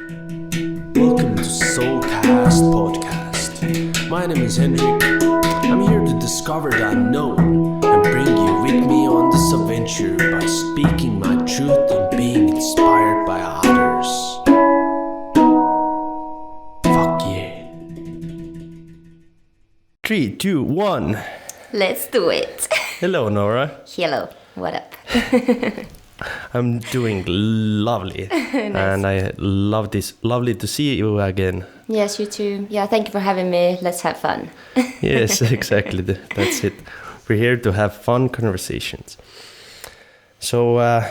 Welcome to Soulcast Podcast. My name is Hendrik. I'm here to discover the unknown and bring you with me on this adventure by speaking my truth and being inspired by others. Fuck yeah. 3, 2, 1. Let's do it. Hello, Nora. Hello. What up? I'm doing lovely. Nice. And I love this. Lovely to see you again. Yes, you too. Yeah, thank you for having me. Let's have fun. Yes, exactly. That's it. We're here to have fun conversations. So,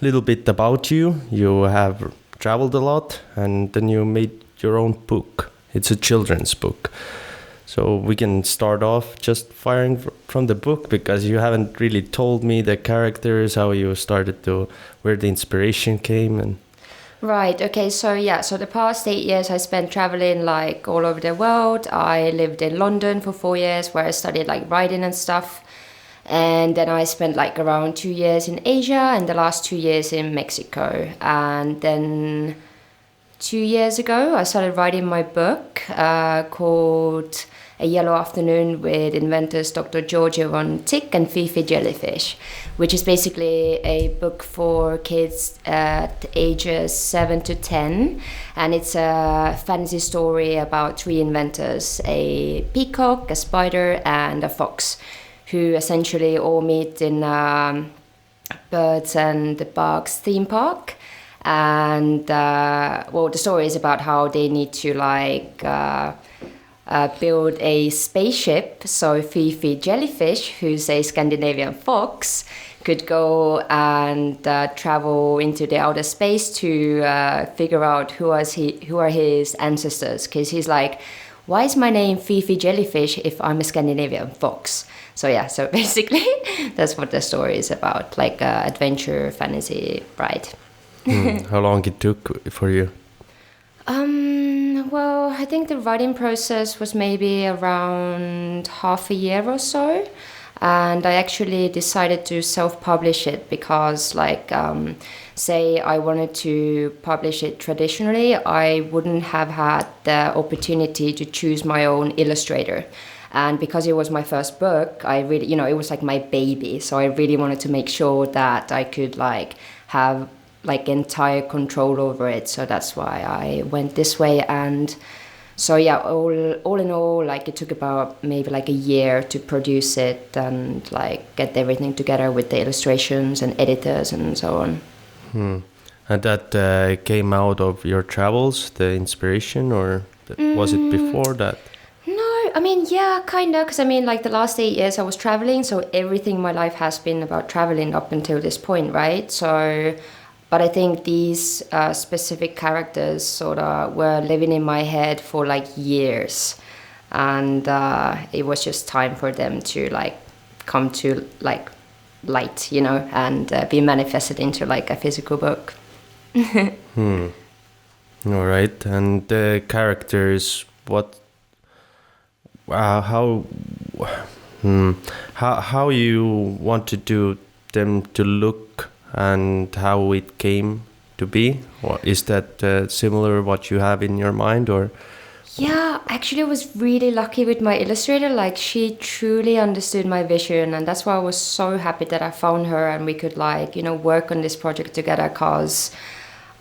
little bit about you. You have traveled a lot, and then you made your own book. It's a children's book. So we can start off just firing from the book, because you haven't really told me the characters, how you started to, where the inspiration came. And Right, okay, so the past 8 years I spent traveling like all over the world. I lived in London for 4 years where I studied like writing and stuff. And then I spent like around 2 years in Asia and the last 2 years in Mexico. And then 2 years ago I started writing my book called A Yellow Afternoon with Inventors Dr. Giorgio on Tick and Fifi, Jellyfish, which is basically a book for kids at ages 7 to 10. And it's a fantasy story about 3 inventors, a peacock, a spider, and a fox, who essentially all meet in Birds and the Bugs theme park. And the story is about how they need to build a spaceship so Fifi Jellyfish, who's a Scandinavian fox, could go and travel into the outer space to figure out who are his ancestors. Because he's like, why is my name Fifi Jellyfish if I'm a Scandinavian fox? So basically that's what the story is about, like adventure fantasy ride. how long it took for you? Well, I think the writing process was maybe around half a year or so. And I actually decided to self-publish it because, say I wanted to publish it traditionally, I wouldn't have had the opportunity to choose my own illustrator. And because it was my first book, I really, it was like my baby. So I really wanted to make sure that I could have entire control over it. So that's why I went this way. And so all in all, it took about maybe a year to produce it and get everything together with the illustrations and editors and so on. And that came out of your travels, the inspiration, or was it before that? No, I mean, yeah, kind of, because the last 8 years I was traveling, so everything in my life has been about traveling up until this point, right? So, but I think these specific characters sort of were living in my head for years, and it was just time for them to come to light, and be manifested into a physical book. All right, and the characters, what? How you want to do them to look, and how it came to be? Or is that similar what you have in your mind, or? Yeah, actually I was really lucky with my illustrator. She truly understood my vision, and that's why I was so happy that I found her and we could work on this project together, because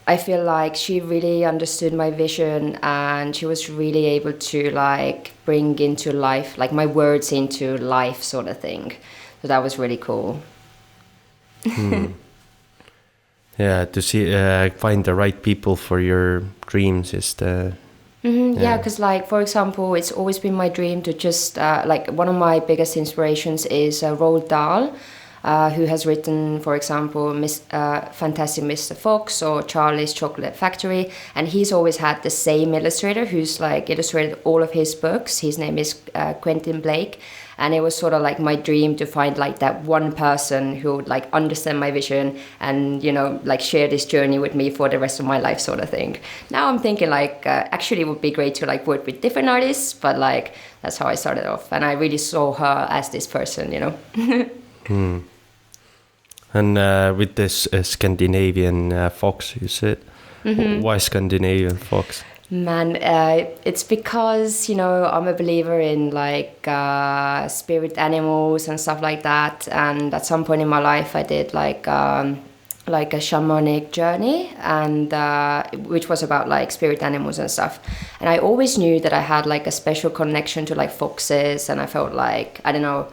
I feel like she really understood my vision and she was really able to bring into life, my words into life sort of thing. So that was really cool. Yeah, to see, find the right people for your dreams is the... Yeah, because for example, it's always been my dream to just, one of my biggest inspirations is Roald Dahl, who has written, for example, Fantastic Mr. Fox or Charlie's Chocolate Factory. And he's always had the same illustrator who's illustrated all of his books. His name is Quentin Blake. And it was sort of my dream to find that one person who would understand my vision and, share this journey with me for the rest of my life sort of thing. Now I'm thinking actually it would be great to work with different artists, but that's how I started off. And I really saw her as this person, And with this Scandinavian fox, you said. Why Scandinavian fox? Man, it's because, you know, I'm a believer in like spirit animals and stuff like that. And at some point in my life, I did like a shamanic journey, and which was about like spirit animals and stuff. And I always knew that I had like a special connection to like foxes, and I felt like, I don't know,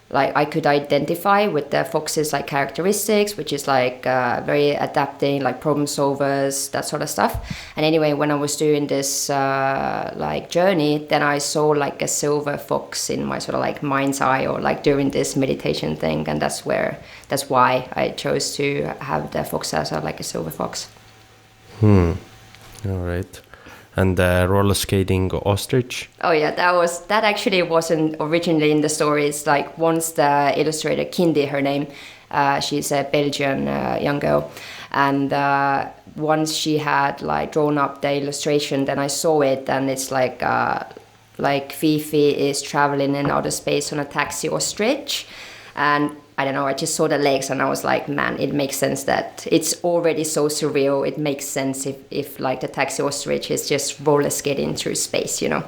like I could identify with the foxes like characteristics, which is like very adapting, like problem solvers, that sort of stuff. And anyway, when I was doing this like journey, then I saw like a silver fox in my sort of like mind's eye, or like during this meditation thing, and that's why I chose to have the fox as like a silver fox. All right. And roller skating ostrich. Oh yeah, that actually wasn't originally in the story. It's like once the illustrator Kindy, her name, she's a Belgian young girl, and once she had like drawn up the illustration, then I saw it, and it's like Fifi is traveling in outer space on a taxi ostrich, and I don't know, I just saw the legs and I was like, man, it makes sense that it's already so surreal. It makes sense if like the taxi ostrich is just roller skating through space, you know.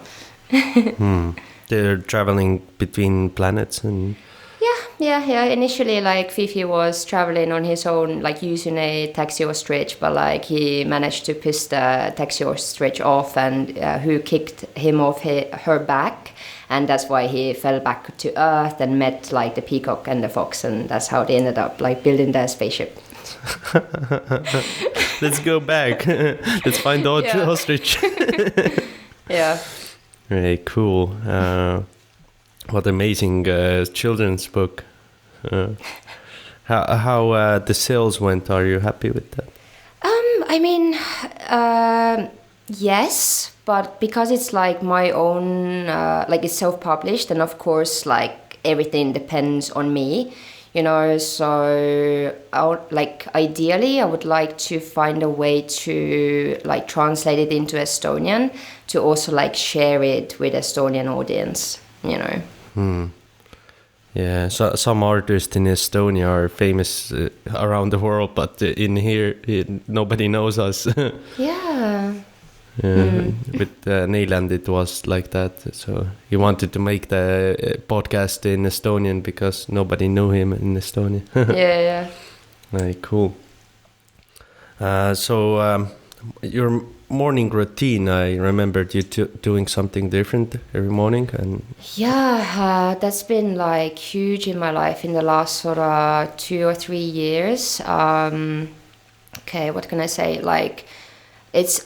They're traveling between planets and... Yeah. Initially, like Fifi was traveling on his own, like using a taxi ostrich, but like he managed to piss the taxi ostrich off, and who kicked him off her back. And that's why he fell back to Earth and met like the peacock and the fox, and that's how they ended up like building their spaceship. Let's go back. Let's find the ostrich. Yeah. Very cool. What amazing children's book. How the sales went? Are you happy with that? I mean, yes, but because it's like my own, like it's self-published, and of course, like everything depends on me, you know. So, ideally, I would like to find a way to like translate it into Estonian to also like share it with Estonian audience, you know. Yeah, so some artists in Estonia are famous around the world, but in here nobody knows us. Yeah. With Neyland it was like that, so he wanted to make the podcast in Estonian because nobody knew him in Estonia. Yeah. Very cool. So your morning routine, I remembered you doing something different every morning, and that's been like huge in my life in the last sort of 2 or 3 years. Okay, what can I say? Like,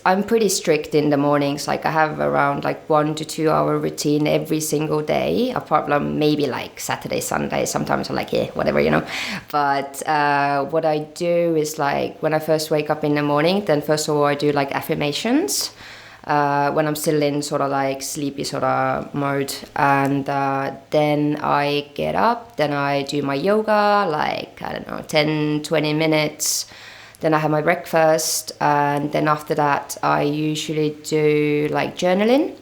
I'm pretty strict in the mornings. Like I have around like 1 to 2 hour routine every single day, apart from maybe like Saturday, Sunday. Sometimes I'm like, yeah, whatever, you know. But what I do is like when I first wake up in the morning, then first of all I do like affirmations when I'm still in sort of like sleepy sort of mode, and then I get up, then I do my yoga, like I don't know, 10-20 minutes. Then I have my breakfast, and then after that I usually do like journaling,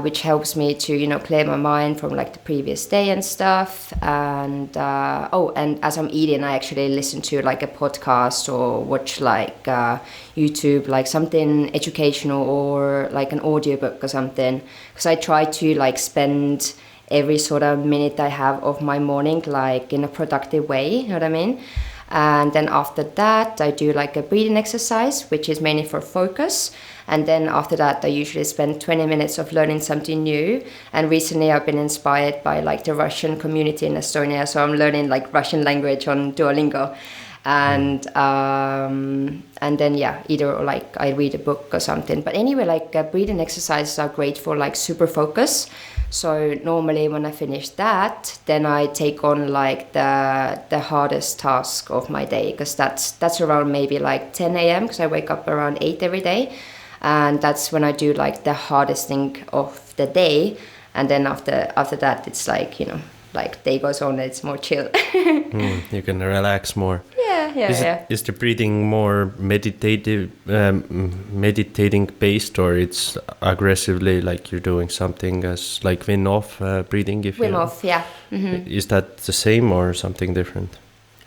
which helps me to, you know, clear my mind from like the previous day and stuff. And and as I'm eating, I actually listen to like a podcast or watch like YouTube, like something educational or like an audiobook or something, because I try to like spend every sort of minute I have of my morning like in a productive way, you know what I mean? And then after that, I do like a breathing exercise, which is mainly for focus. And then after that, I usually spend 20 minutes of learning something new. And recently I've been inspired by like the Russian community in Estonia. So I'm learning like Russian language on Duolingo. And then, yeah, either like I read a book or something. But anyway, like breathing exercises are great for like super focus. So normally when I finish that, then I take on like the hardest task of my day, because that's around maybe like 10 a.m. because I wake up around 8 every day, and that's when I do like the hardest thing of the day. And then after that, it's like, you know, like day goes on, it's more chill. You can relax more. Yeah. Is the breathing more meditating based, or it's aggressively like you're doing something as like Wim Hof breathing? Wim Hof, yeah. Is that the same or something different?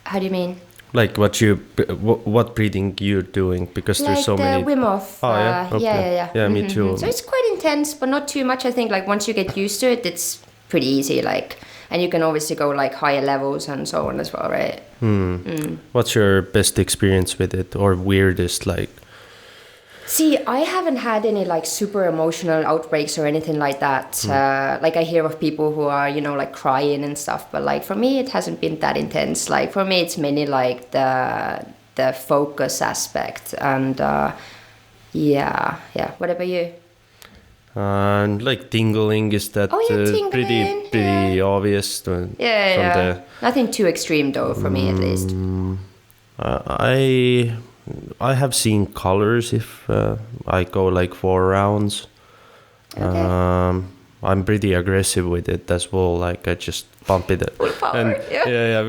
How do you mean? Like what breathing you're doing, because Like there's so the many. Wim Hof. Oh yeah, okay. Yeah. Me too. So it's quite intense, but not too much. I think like once you get used to it, it's pretty easy. Like, and you can obviously go like higher levels and so on as well, right? What's your best experience with it, or weirdest like? See, I haven't had any like super emotional outbreaks or anything like that. Like I hear of people who are, you know, like crying and stuff, but like for me, it hasn't been that intense. Like for me, it's mainly like the focus aspect, and yeah. What about you? And like tingling, is that tingling, pretty obvious? Yeah. Nothing too extreme though, for me at least. I have seen colors if I go like 4 rounds. Okay. I'm pretty aggressive with it as well. Like I just pump it. Full power, And yeah.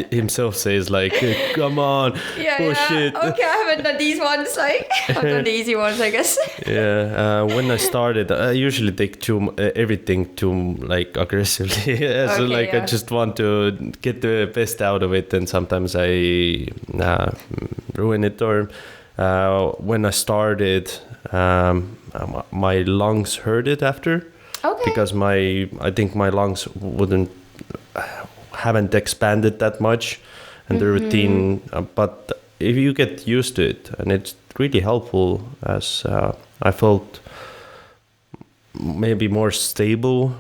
himself says like, "Come on, push it." Okay, I haven't done these ones. Like I've done the easy ones, I guess. Yeah. When I started, I usually take everything too like aggressively. So like I just want to get the best out of it, and sometimes I ruin it. Or when I started, my lungs hurt it after. Okay. Because I think my lungs haven't expanded that much, and the routine. But if you get used to it, and it's really helpful, as I felt maybe more stable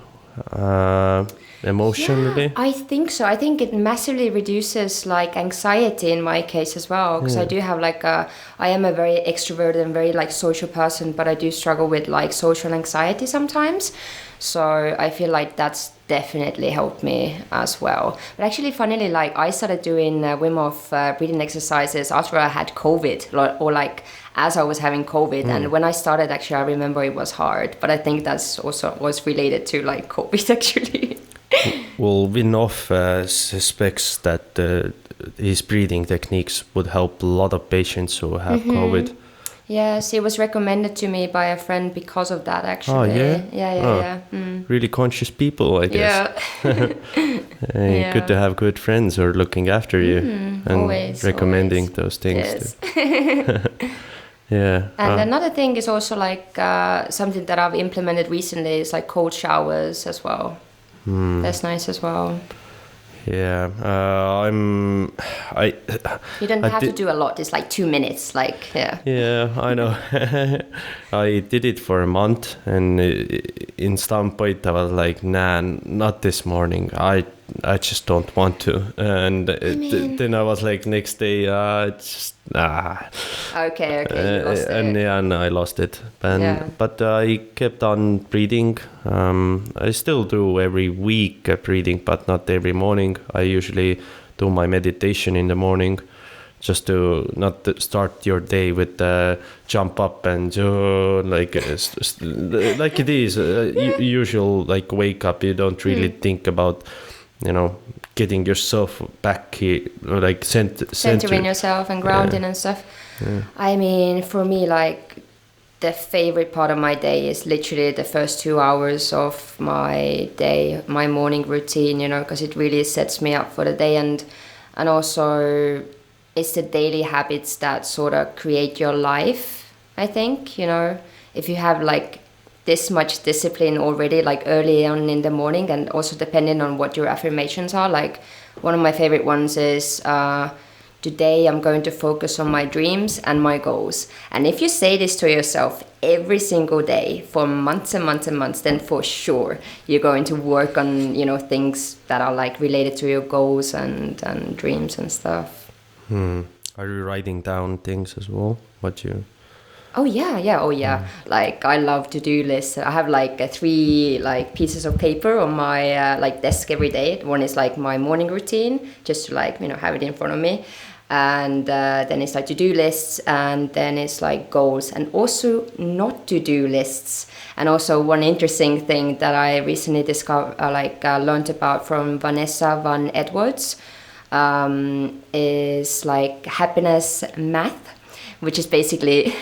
emotionally. Yeah, I think so. I think it massively reduces like anxiety in my case as well, because I do have like I am a very extroverted and very like social person, but I do struggle with like social anxiety sometimes. So I feel like that's definitely helped me as well. But actually, funnily, like I started doing Wim Hof breathing exercises after I had COVID, or like as I was having COVID. And when I started, actually, I remember it was hard. But I think that's also was related to like COVID, actually. Well, Wim Hof suspects that his breathing techniques would help a lot of patients who have COVID. Yes, it was recommended to me by a friend because of that, actually. Oh, yeah? Yeah. Really conscious people, I guess. Yeah. Good to have good friends who are looking after you and always, recommending those things. Yes. Yeah. And another thing is also like something that I've implemented recently is like cold showers as well. That's nice as well. Yeah, You don't have to do a lot. It's like 2 minutes. Like Yeah, I know. I did it for a month, and in some point I was like, nah, not this morning. I just don't want to. And then I was like, next day, just Okay, you lost it. And I lost it. But I kept on breathing. I still do every week breathing, but not every morning. I usually do my meditation in the morning, just to not start your day with jump up and like it is usual like wake up. You don't really think about, getting yourself back here, like centering yourself and grounding and stuff. I mean, for me, like the favorite part of my day is literally the first 2 hours of my day, my morning routine, because it really sets me up for the day. And also it's the daily habits that sort of create your life, I think. If you have like this much discipline already, like early on in the morning, and also depending on what your affirmations are. Like one of my favorite ones is today I'm going to focus on my dreams and my goals. And if you say this to yourself every single day for months and months and months, then for sure you're going to work on things that are like related to your goals and dreams and stuff. Are you writing down things as well? Oh yeah. Like I love to-do lists. I have like 3 like pieces of paper on my like desk every day. One is like my morning routine, just to like have it in front of me, and then it's like to-do lists, and then it's like goals, and also not to-do lists. And also one interesting thing that I recently learned about from Vanessa Van Edwards is like happiness math, which is basically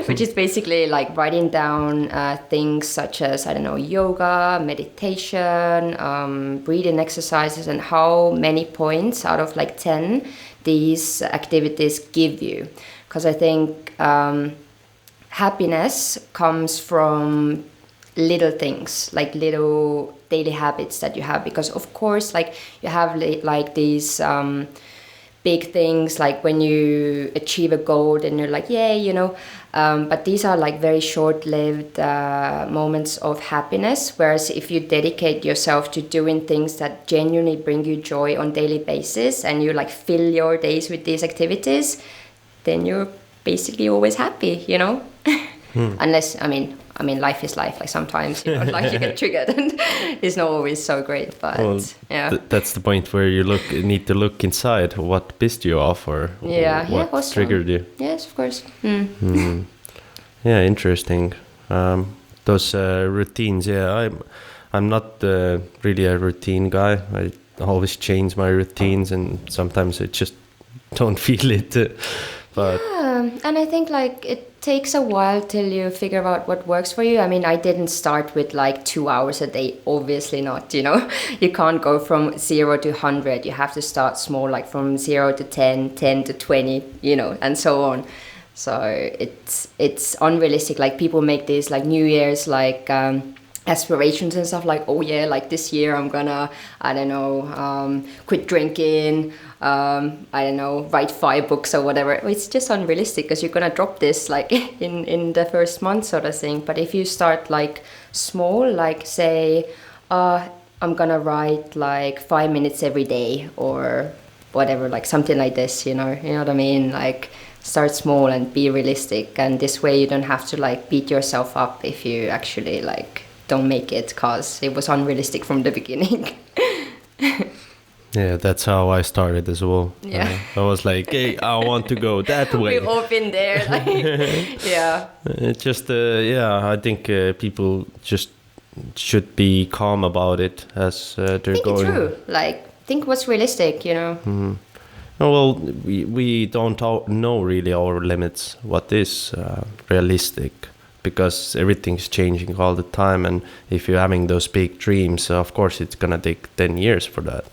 which is basically like writing down things such as, I don't know, yoga, meditation, breathing exercises, and how many points out of like 10 these activities give you. Because I think happiness comes from little things, like little daily habits that you have. Because of course, like you have like these big things, like when you achieve a goal and you're like, yay, you know. But these are like very short-lived moments of happiness. Whereas if you dedicate yourself to doing things that genuinely bring you joy on daily basis, and you like fill your days with these activities, then you're basically always happy, you know. Unless, I mean, life is life. Like sometimes, you know, like you get triggered, and it's not always so great. But yeah, that's the point where you need to look inside what pissed you off, or what triggered you. Yes, of course. Yeah, interesting. Those routines. Yeah, I'm not really a routine guy. I always change my routines, and sometimes I just don't feel it. But yeah, and I think like it takes a while till you figure out what works for you. I mean, I didn't start with like 2 hours a day, obviously not, you know. You can't go from 0 to 100. You have to start small, like from 0 to 10, 10 to 20, you know, and so on. So it's unrealistic. Like people make these like New Year's like aspirations and stuff, like, oh yeah, like this year I'm gonna, I don't know, quit drinking, I don't know, write 5 books or whatever. It's just unrealistic, because you're gonna drop this like in the first month sort of thing. But if you start like small, like say, I'm gonna write like 5 minutes every day or whatever, like something like this, you know what I mean? Like start small and be realistic, and this way you don't have to like beat yourself up if you actually like don't make it, because it was unrealistic from the beginning. Yeah, that's how I started as well. Yeah. I was like, hey, I want to go that way. We've all been there. Like, yeah. It's just, I think people just should be calm about it as they're think going. It's true. Like, think what's realistic, you know. Oh, well, we don't know really our limits, what is realistic, because everything's changing all the time. And if you're having those big dreams, of course it's gonna take 10 years for that.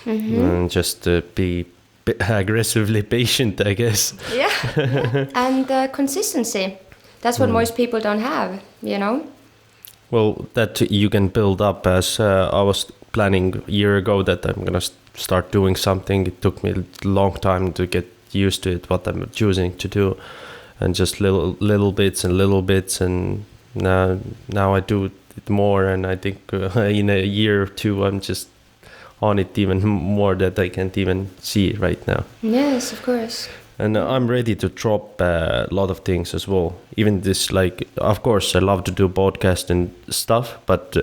And just be aggressively patient, I guess. Yeah. And consistency. That's what most people don't have, you know. Well, that you can build up, as I was planning a year ago that I'm gonna start doing something. It took me a long time to get used to it, what I'm choosing to do, and just little bits, and now I do it more, and I think in a year or two I'm just on it even more, that I can't even see it right now. Yes, of course. And I'm ready to drop a lot of things as well. Even this, like, of course I love to do podcast and stuff, but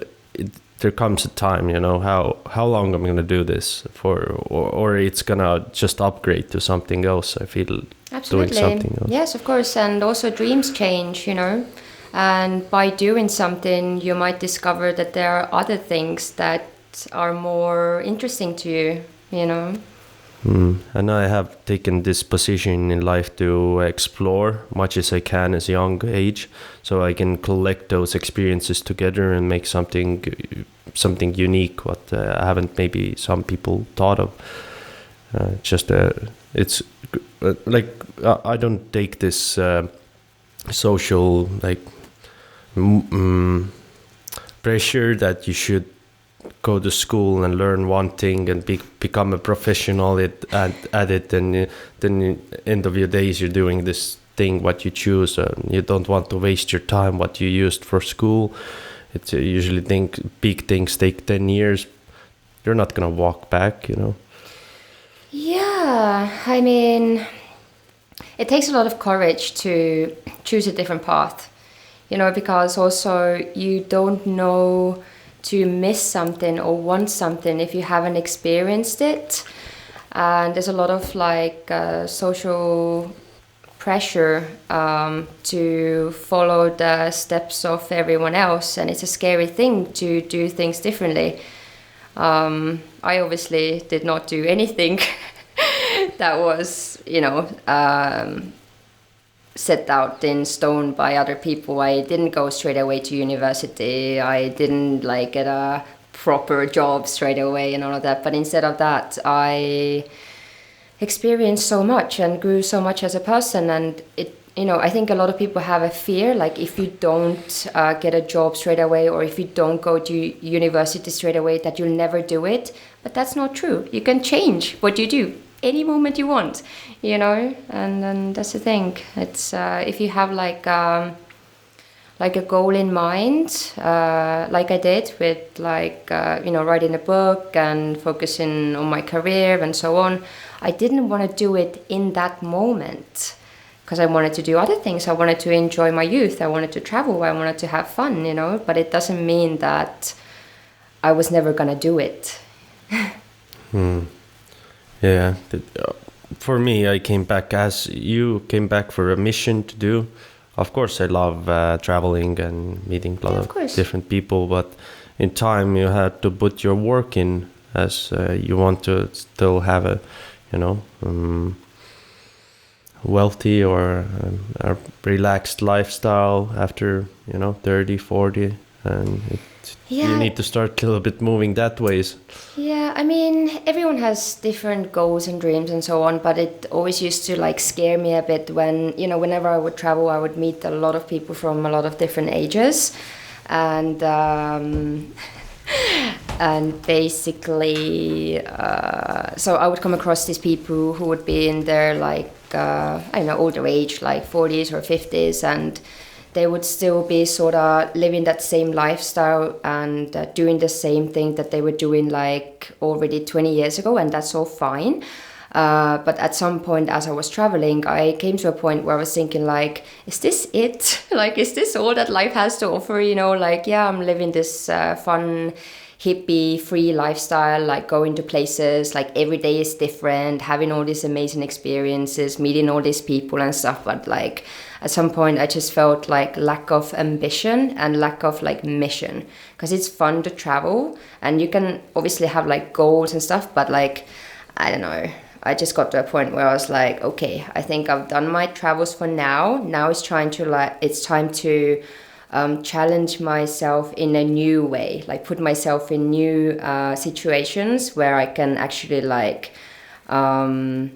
there comes a time, you know, how long I'm gonna do this for, or it's gonna just upgrade to something else. I feel absolutely doing something else. Yes, of course. And also dreams change, you know, and by doing something you might discover that there are other things that are more interesting to you, you know. And I have taken this position in life to explore much as I can as a young age, so I can collect those experiences together and make something unique, what haven't maybe some people thought of. It's like I don't take this social like pressure that you should go to school and learn one thing and become a professional at it, and then end of your days you're doing this thing what you choose. You don't want to waste your time what you used for school. It's usually big things take 10 years. You're not gonna walk back, you know. Yeah, I mean, it takes a lot of courage to choose a different path, you know, because also you don't know to miss something or want something if you haven't experienced it. And there's a lot of like social pressure to follow the steps of everyone else, and it's a scary thing to do things differently. I obviously did not do anything that was, you know, set out in stone by other people. I didn't go straight away to university. I didn't like get a proper job straight away and all of that. But instead of that, I experienced so much and grew so much as a person. And it, I think a lot of people have a fear, like if you don't get a job straight away, or if you don't go to university straight away, that you'll never do it. But that's not true. You can change what you do any moment you want, and that's the thing. It's if you have like a goal in mind, like I did with writing a book and focusing on my career and so on. I didn't want to do it in that moment because I wanted to do other things. I wanted to enjoy my youth. I wanted to travel. I wanted to have fun, but it doesn't mean that I was never going to do it. Yeah, for me, I came back as you came back for a mission to do. Of course, I love traveling and meeting a lot of different people, but in time you had to put your work in as you want to still have a, wealthy or a relaxed lifestyle after, 30, 40, and you need to start a little bit moving that ways. Yeah, I mean, everyone has different goals and dreams and so on, but it always used to like scare me a bit when, whenever I would travel, I would meet a lot of people from a lot of different ages. And and basically, so I would come across these people who would be in their older age, like 40s or 50s, and they would still be sort of living that same lifestyle and doing the same thing that they were doing like already 20 years ago, and that's all fine. But at some point as I was traveling, I came to a point where I was thinking like, is this it? Like, is this all that life has to offer? I'm living this fun, hippie, free lifestyle, like going to places, like every day is different, having all these amazing experiences, meeting all these people and stuff. But like at some point I just felt like lack of ambition and lack of like mission, because it's fun to travel and you can obviously have like goals and stuff, but like, I don't know, I just got to a point where I was like, okay, I think I've done my travels for now. Now it's time to challenge myself in a new way, like put myself in new situations where I can actually like maximize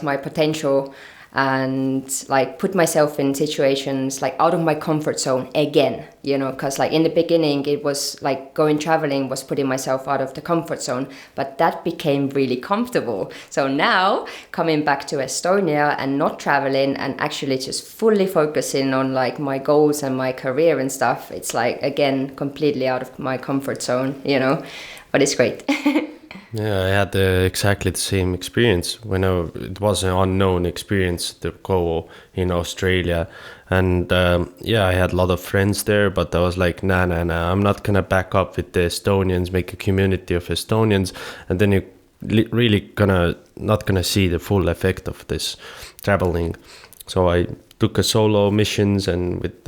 my potential and like put myself in situations like out of my comfort zone again, because like in the beginning it was like going traveling was putting myself out of the comfort zone, but that became really comfortable. So now coming back to Estonia and not traveling and actually just fully focusing on like my goals and my career and stuff, it's like again completely out of my comfort zone, but it's great. Yeah, I had exactly the same experience when it was an unknown experience to go in Australia. And I had a lot of friends there, but I was like, nah, I'm not going to back up with the Estonians, make a community of Estonians. And then you really not going to see the full effect of this traveling. So I took a solo missions, and with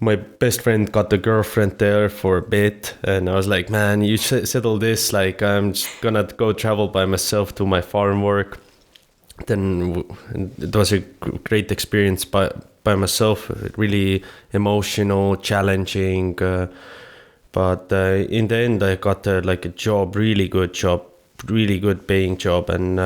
my best friend got a girlfriend there for a bit, and I was like, man, you settle this, like I'm just gonna go travel by myself to my farm work. Then it was a great experience by myself, really emotional, challenging, but in the end I got like a job, really good paying job, and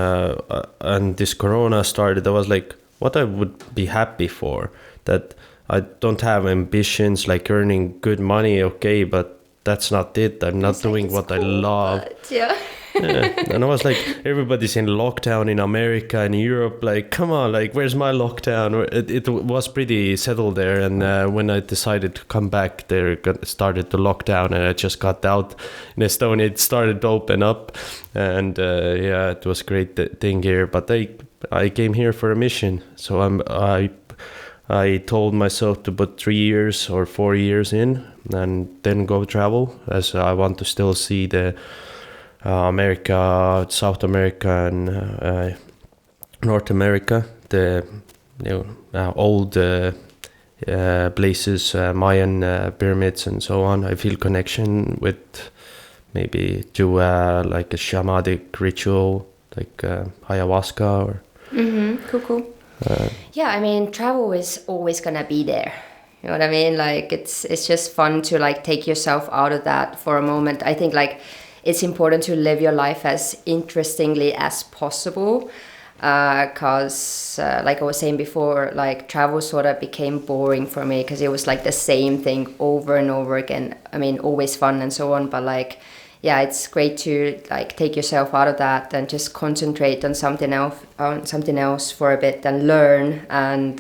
this corona started. I was like, what I would be happy for, that I don't have ambitions like earning good money, okay, but that's not it. I'm not doing what cool, I love. Yeah. And I was like, everybody's in lockdown in America and Europe. Like, come on, like, where's my lockdown? It was pretty settled there. And when I decided to come back, they started the lockdown, and I just got out in Estonia. It started to open up, and it was a great thing here. But I came here for a mission, so I told myself to put 3 years or 4 years in and then go travel, as I want to still see the America, South America and North America, the old places, Mayan pyramids and so on. I feel connection with maybe do like a shamanic ritual like ayahuasca or... Mm-hmm. Cool. Yeah, I mean, travel is always gonna be there. You know what I mean? Like, it's just fun to like take yourself out of that for a moment. I think like it's important to live your life as interestingly as possible. Because like I was saying before, like travel sort of became boring for me because it was like the same thing over and over again. I mean, always fun and so on, but like, yeah, it's great to like take yourself out of that and just concentrate on something else for a bit and learn and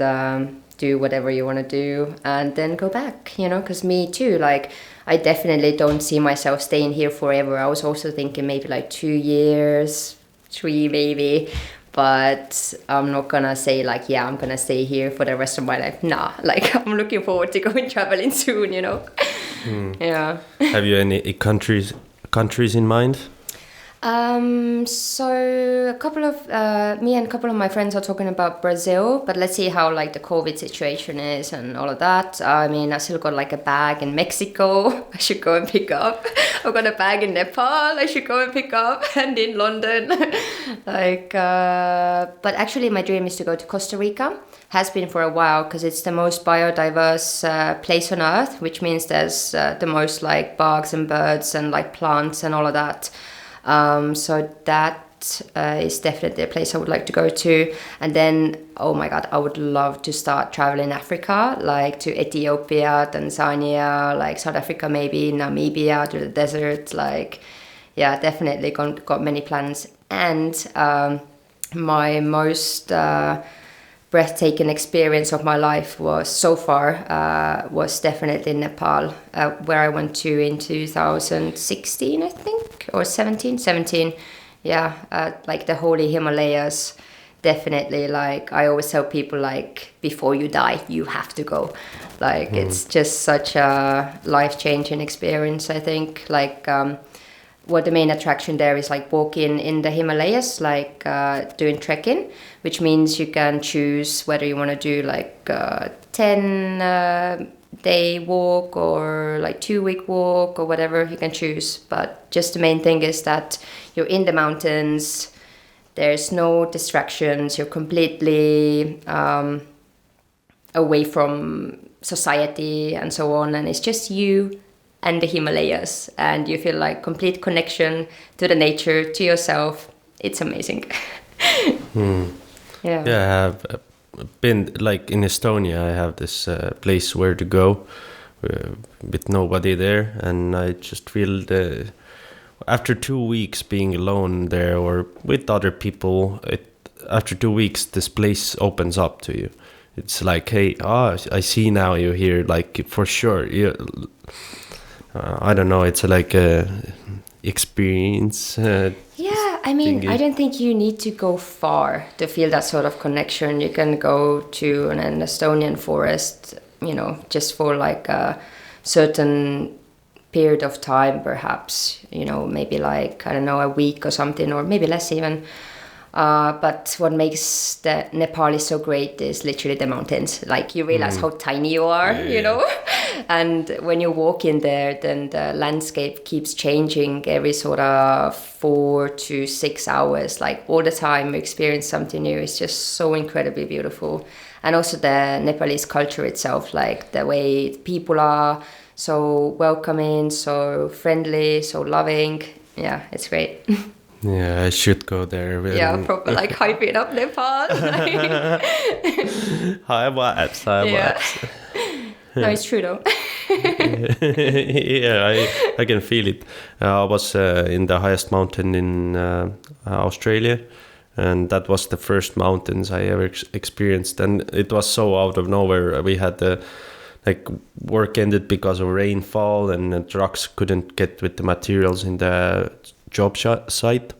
do whatever you want to do and then go back, you know, because me too, like I definitely don't see myself staying here forever. I was also thinking maybe like 2 years, 3 maybe, but I'm not gonna say like, yeah, I'm gonna stay here for the rest of my life. Nah, like I'm looking forward to going traveling soon, you know. Yeah. Have you any countries in mind? So a couple of me and a couple of my friends are talking about Brazil, but let's see how like the COVID situation is and all of that. I mean, I still got like a bag in Mexico. I should go and pick up. I've got a bag in Nepal. I should go and pick up, and in London. Like, but actually, my dream is to go to Costa Rica. Has been for a while because it's the most biodiverse place on earth, which means there's the most like bugs and birds and like plants and all of that. So that is definitely a place I would like to go to. And then, oh my God, I would love to start traveling Africa, like to Ethiopia, Tanzania, like South Africa, maybe Namibia, to the desert. Like, yeah, definitely got many plans. And my most breathtaking experience of my life was definitely Nepal, where I went to in 2016, I think, or 17. Yeah, like the holy Himalayas. Definitely, like I always tell people, like before you die, you have to go. Like it's just such a life-changing experience, I think. Like what the main attraction there is like walking in the Himalayas, like doing trekking, which means you can choose whether you want to do like 10-day walk or like 2-week walk or whatever you can choose. But just the main thing is that you're in the mountains, there's no distractions, you're completely away from society and so on, and it's just you and the Himalayas, and you feel like complete connection to the nature, to yourself. It's amazing. Yeah. Yeah, I have been like in Estonia. I have this place where to go with nobody there, and I just feel after 2 weeks being alone there or with other people, after 2 weeks this place opens up to you. It's like, hey, I see now you're here, like for sure. I don't know, it's like a experience. Yeah, I mean, I don't think you need to go far to feel that sort of connection. You can go to an Estonian forest, you know, just for like a certain period of time, perhaps, you know, maybe like, I don't know, a week or something, or maybe less even. But what makes the Nepal is so great is literally the mountains. Like you realize how tiny you are, you know? And when you walk in there, then the landscape keeps changing every sort of 4 to 6 hours. Like all the time you experience something new. It's just so incredibly beautiful. And also the Nepalese culture itself, like the way people are so welcoming, so friendly, so loving. Yeah, it's great. Yeah, I should go there. Yeah, proper like hyping up Nepal. High vibes. No, it's true though. Yeah, I can feel it. I was in the highest mountain in Australia, and that was the first mountains I ever experienced, and it was so out of nowhere. We had like work ended because of rainfall, and the trucks couldn't get with the materials in the job site.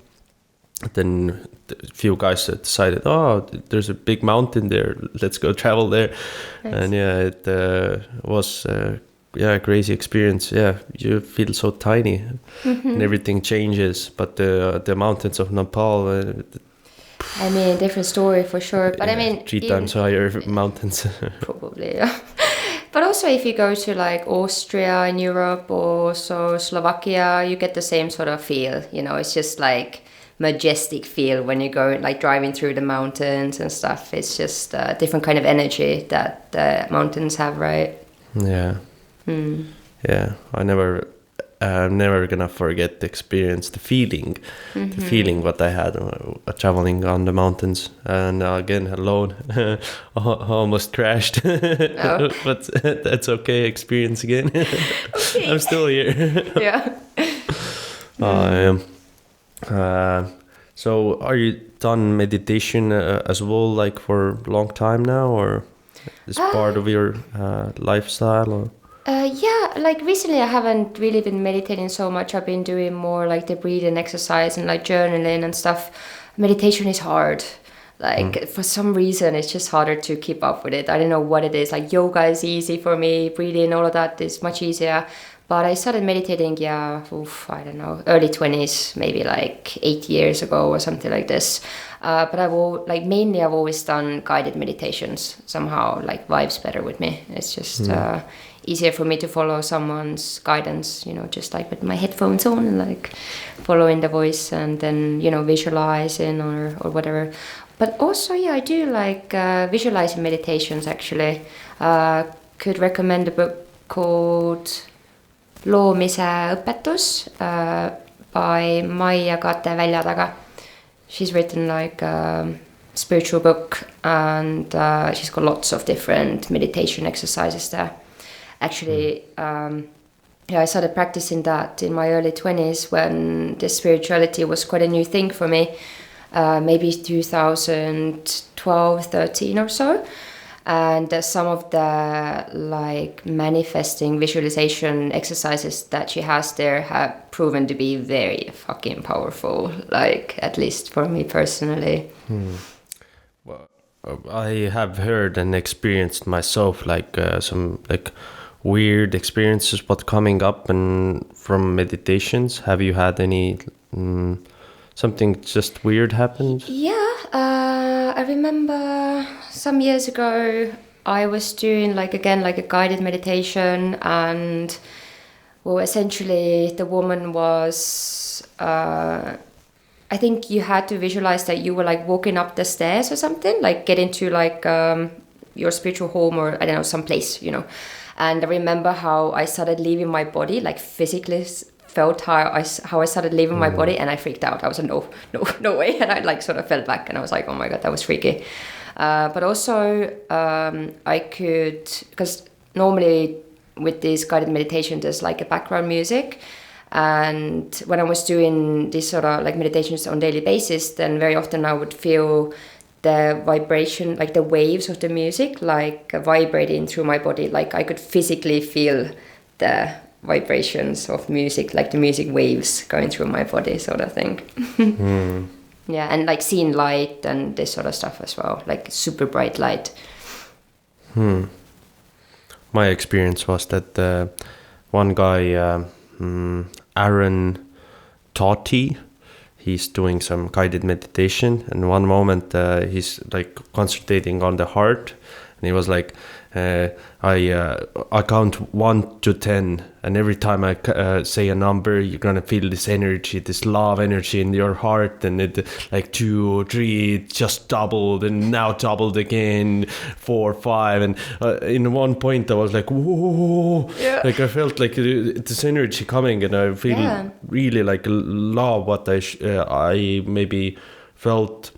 Then a few guys decided, there's a big mountain there, let's go travel there. Nice. And yeah, it was a crazy experience. Yeah, you feel so tiny and everything changes, but the mountains of Nepal, I mean, different story for sure, but I mean 3 times higher mountains. Probably, yeah. But also if you go to like Austria in Europe or so Slovakia, you get the same sort of feel, you know. It's just like majestic feel when you go like driving through the mountains and stuff. It's just a different kind of energy that the mountains have, right? Yeah. Yeah, I'm never gonna forget the experience, the feeling what I had traveling on the mountains, and again alone, almost crashed, but that's okay. Experience again. Okay. I'm still here. Yeah. So are you done meditation as well, like for a long time now, or is part of your lifestyle? Or? Yeah, like recently I haven't really been meditating so much. I've been doing more like the breathing exercise and like journaling and stuff. Meditation is hard. Like for some reason it's just harder to keep up with it. I don't know what it is. Like yoga is easy for me, breathing, all of that is much easier. But I started meditating, I don't know, early 20s, maybe like 8 years ago or something like this. But I've always done guided meditations. Somehow like vibes better with me. It's just easier for me to follow someone's guidance, just like with my headphones on and like following the voice and then, visualizing or whatever. But also, I do like visualizing meditations actually. Could recommend a book called Loomise õpetus by Maia Kate Välja taga. She's written like a spiritual book and she's got lots of different meditation exercises there. Actually, I started practicing that in my early 20s when the spirituality was quite a new thing for me, maybe 2012, 13 or so. And some of the like manifesting visualization exercises that she has there have proven to be very fucking powerful, like at least for me personally. Well, I have heard and experienced myself like some like weird experiences what coming up and from meditations. Have you had any something just weird happened? Yeah, I remember some years ago I was doing like a guided meditation, and essentially the woman was I think you had to visualize that you were like walking up the stairs or something, like getting to like your spiritual home or I don't know, some place, And I remember how I started leaving my body, like physically felt how I started leaving my body, and I freaked out. I was like, no way. And I like sort of fell back and I was like, oh my God, that was freaky. But also I could, because normally with this guided meditation, there's like a background music. And when I was doing these sort of like meditations on a daily basis, then very often I would feel the vibration, like the waves of the music, like vibrating through my body. Like I could physically feel the vibrations of music, like the music waves going through my body, sort of thing. Yeah, and like seeing light and this sort of stuff as well, like super bright light. My experience was that one guy, Aaron Tati, he's doing some guided meditation, and one moment he's like concentrating on the heart, and he was like, I count 1 to 10, and every time I say a number, you're gonna feel this energy, this love energy in your heart, and it like 2 or 3, it just doubled, and now doubled again, 4, 5, and in one point I was like, whoa, like I felt like this energy coming, and I feel really like love what I maybe felt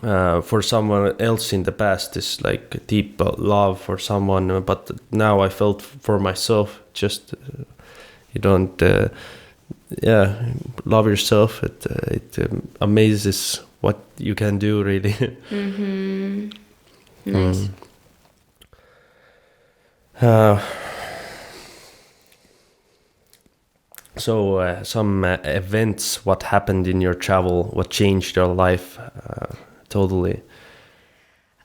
for someone else in the past, is like deep love for someone, but now I felt for myself. Just you don't love yourself. It amazes what you can do, really. Nice. So some events, what happened in your travel, what changed your life totally?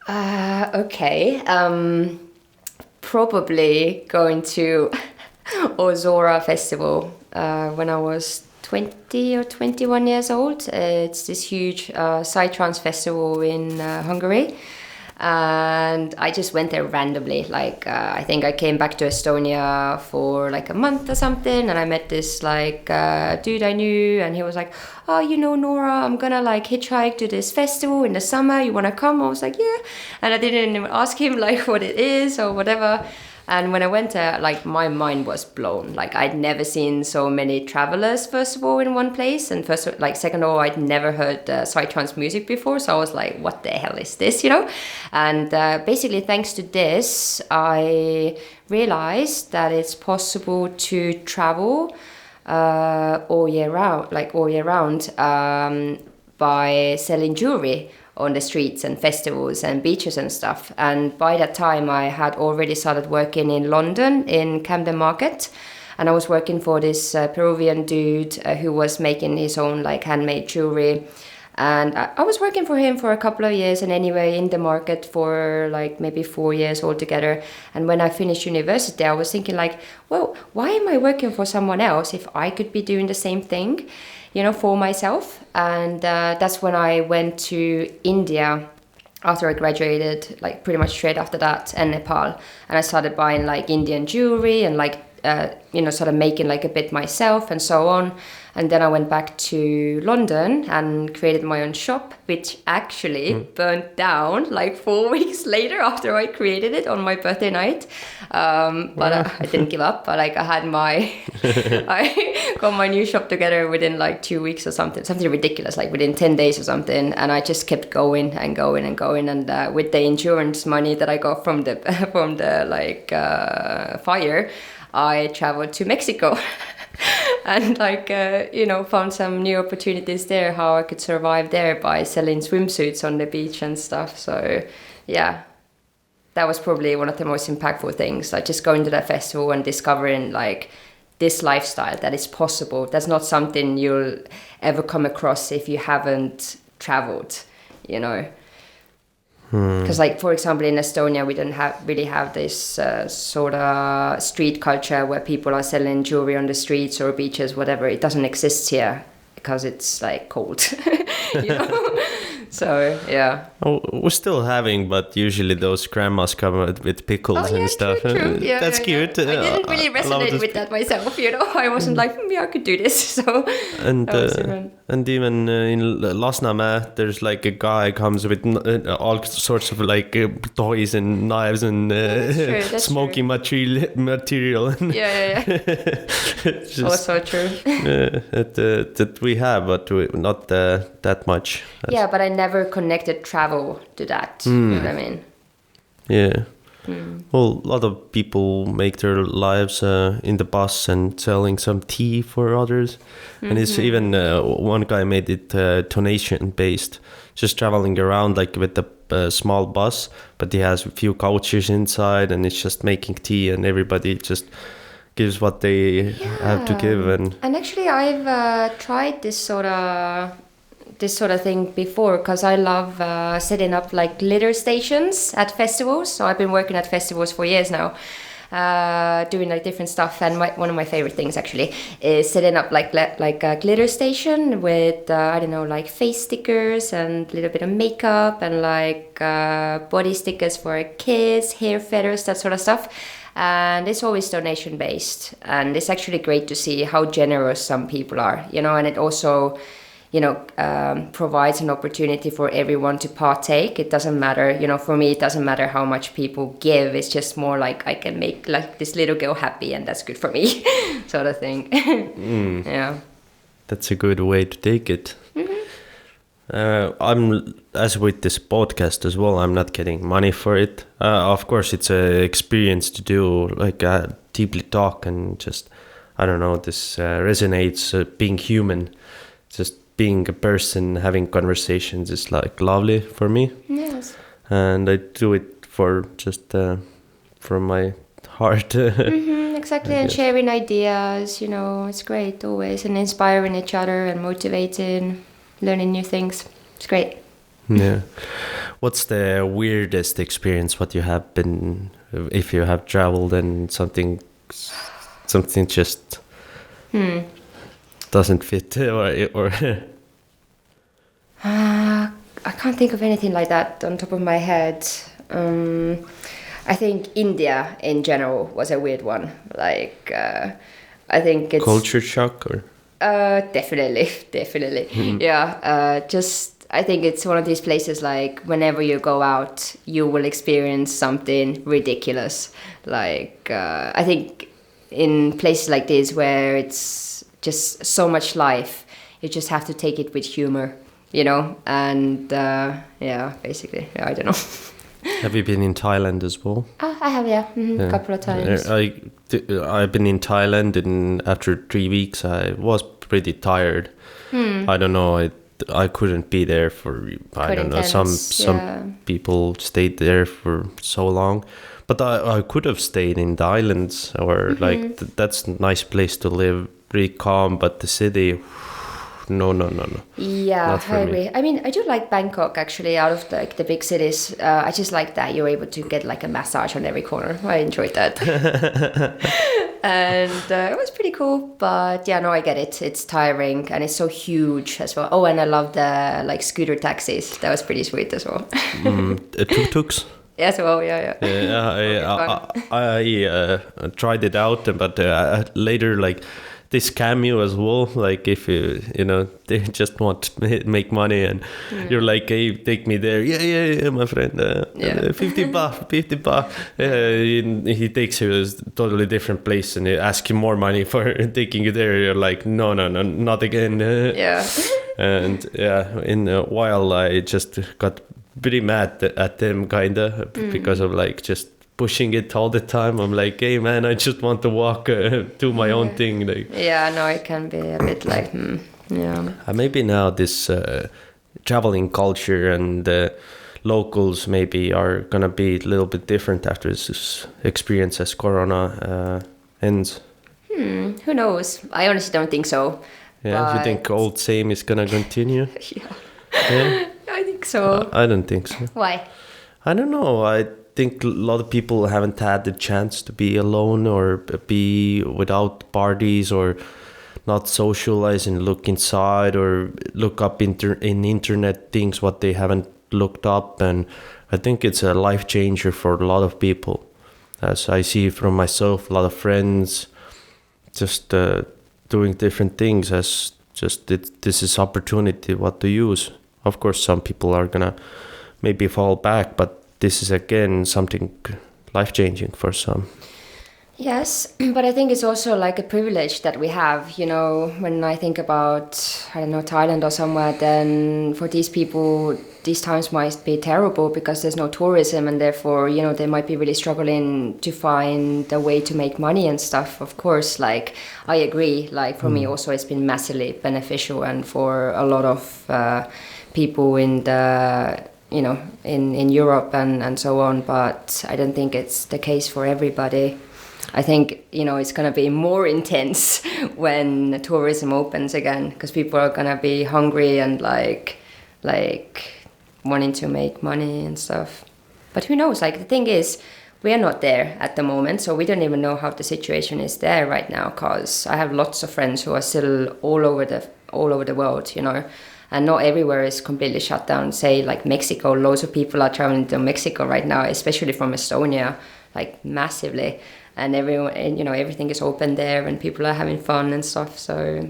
Okay. Probably going to Ozora Festival when I was 20 or 21 years old. It's this huge psytrance festival in Hungary. And I just went there randomly. Like I think I came back to Estonia for like a month or something, and I met this like dude I knew, and he was like, oh, you know, Nora, I'm gonna like hitchhike to this festival in the summer, you wanna come? I was like, yeah. And I didn't even ask him like what it is or whatever. And when I went there, like my mind was blown. Like I'd never seen so many travelers, first of all, in one place. And second of all, I'd never heard psytrance music before. So I was like, what the hell is this, you know? And basically, thanks to this, I realized that it's possible to travel all year round, by selling jewelry on the streets and festivals and beaches and stuff. And by that time, I had already started working in London in Camden Market. And I was working for this Peruvian dude who was making his own like handmade jewelry. And I was working for him for a couple of years, and anyway in the market for like maybe 4 years altogether. And when I finished university, I was thinking like, well, why am I working for someone else if I could be doing the same thing, you know, for myself? And that's when I went to India after I graduated, like pretty much straight after that, and Nepal. And I started buying like Indian jewelry and like, sort of making like a bit myself and so on. And then I went back to London and created my own shop, which actually burnt down like 4 weeks later after I created it on my birthday night. But I didn't give up. But like I got my new shop together within like 2 weeks or something ridiculous, like within 10 days or something. And I just kept going and going and going. And with the insurance money that I got from the fire, I traveled to Mexico. And like, found some new opportunities there, how I could survive there by selling swimsuits on the beach and stuff. So yeah, that was probably one of the most impactful things, like just going to that festival and discovering like this lifestyle that is possible. That's not something you'll ever come across if you haven't traveled, you know. Because like, for example, in Estonia, we don't really have this sort of street culture where people are selling jewelry on the streets or beaches, whatever. It doesn't exist here because it's like cold, you know? So yeah. Oh, we're still having, but usually those grandmas come with pickles and stuff. True. Yeah, that's cute. I didn't really resonate with that myself, you know. I wasn't like, yeah, I could do this. So and even in Lasnamäe, there's like a guy comes with all sorts of like toys and knives and smoking material. Yeah. Just, also true. that we have, but not that much. Yeah, but I never connected travel to that. You know what I mean? Yeah. Well, a lot of people make their lives in the bus and selling some tea for others. And it's even one guy made it donation based, just traveling around like with a small bus, but he has a few couches inside and it's just making tea and everybody just gives what they have to give. And actually I've tried this sort of thing before, because I love setting up like glitter stations at festivals. So I've been working at festivals for years now, doing like different stuff. And one of my favorite things actually is setting up like a glitter station with like face stickers and a little bit of makeup and like body stickers for kids, hair feathers, that sort of stuff. And it's always donation based, and it's actually great to see how generous some people are, you know. And it also provides an opportunity for everyone to partake. It doesn't matter, for me, it doesn't matter how much people give. It's just more like I can make like this little girl happy, and that's good for me, sort of thing. Yeah. That's a good way to take it. I'm, as with this podcast as well, I'm not getting money for it. Of course, it's an experience to do, like deeply talk and just, I don't know, this resonates, being human, just being a person, having conversations is like lovely for me. Yes. And I do it for just from my heart. Exactly, and sharing ideas, it's great always, and inspiring each other and motivating, learning new things. It's great. Yeah. What's the weirdest experience what you have been, if you have traveled and something just doesn't fit or I can't think of anything like that on top of my head. I think India in general was a weird one. Like, I think it's Culture shock or? definitely. Yeah. I think it's one of these places like whenever you go out, you will experience something ridiculous. Like, I think in places like this where it's just so much life, you just have to take it with humor, and basically, I don't know. Have you been in Thailand as well? I have, yeah. A couple of times. I've been in Thailand, and after 3 weeks I was pretty tired. I don't know, I couldn't be there for, I don't know, some people stayed there for so long. But I could have stayed in the islands, or like that's a nice place to live, pretty calm, but the city, no. Yeah, I agree. I mean, I do like Bangkok actually. Out of the big cities, I just like that you're able to get like a massage on every corner. I enjoyed that, and it was pretty cool. But yeah, no, I get it. It's tiring and it's so huge as well. Oh, and I love the like scooter taxis. That was pretty sweet as well. Tuk-tuks. Yes, well, yeah. I tried it out, but later, like, they scam you as well. Like, if they just want to make money, and you're like, hey, take me there. Yeah, my friend. 50 baht. He takes you to a totally different place, and he asks you more money for taking you there. You're like, no, not again. Yeah. And in a while, I just got pretty mad at them, kinda, because of like just pushing it all the time. I'm like, hey man, I just want to walk, do my own thing. Like, yeah, no, it can be a bit like, yeah. Maybe now this traveling culture and locals maybe are gonna be a little bit different after this experience as Corona ends. Who knows? I honestly don't think so. Yeah, you think old same is gonna continue? Yeah. I think so. I don't think so. Why? I don't know. I think a lot of people haven't had the chance to be alone or be without parties or not socialize and look inside or look up in internet things what they haven't looked up. And I think it's a life changer for a lot of people. As I see from myself, a lot of friends just doing different things as just this is opportunity what to use. Of course, some people are gonna maybe fall back, but this is again something life-changing for some. Yes, but I think it's also like a privilege that we have, when I think about, I don't know, Thailand or somewhere, then for these people, these times might be terrible because there's no tourism and therefore, they might be really struggling to find a way to make money and stuff. Of course, like, I agree, like for me also it's been massively beneficial and for a lot of people in the in Europe and so on, but I don't think it's the case for everybody. I think it's gonna be more intense when tourism opens again because people are gonna be hungry and like wanting to make money and stuff. But who knows? Like the thing is, we are not there at the moment, so we don't even know how the situation is there right now. Because I have lots of friends who are still all over the world, and not everywhere is completely shut down. Say like Mexico, loads of people are traveling to Mexico right now, especially from Estonia, like massively. And everyone, everything is open there, and people are having fun and stuff. So,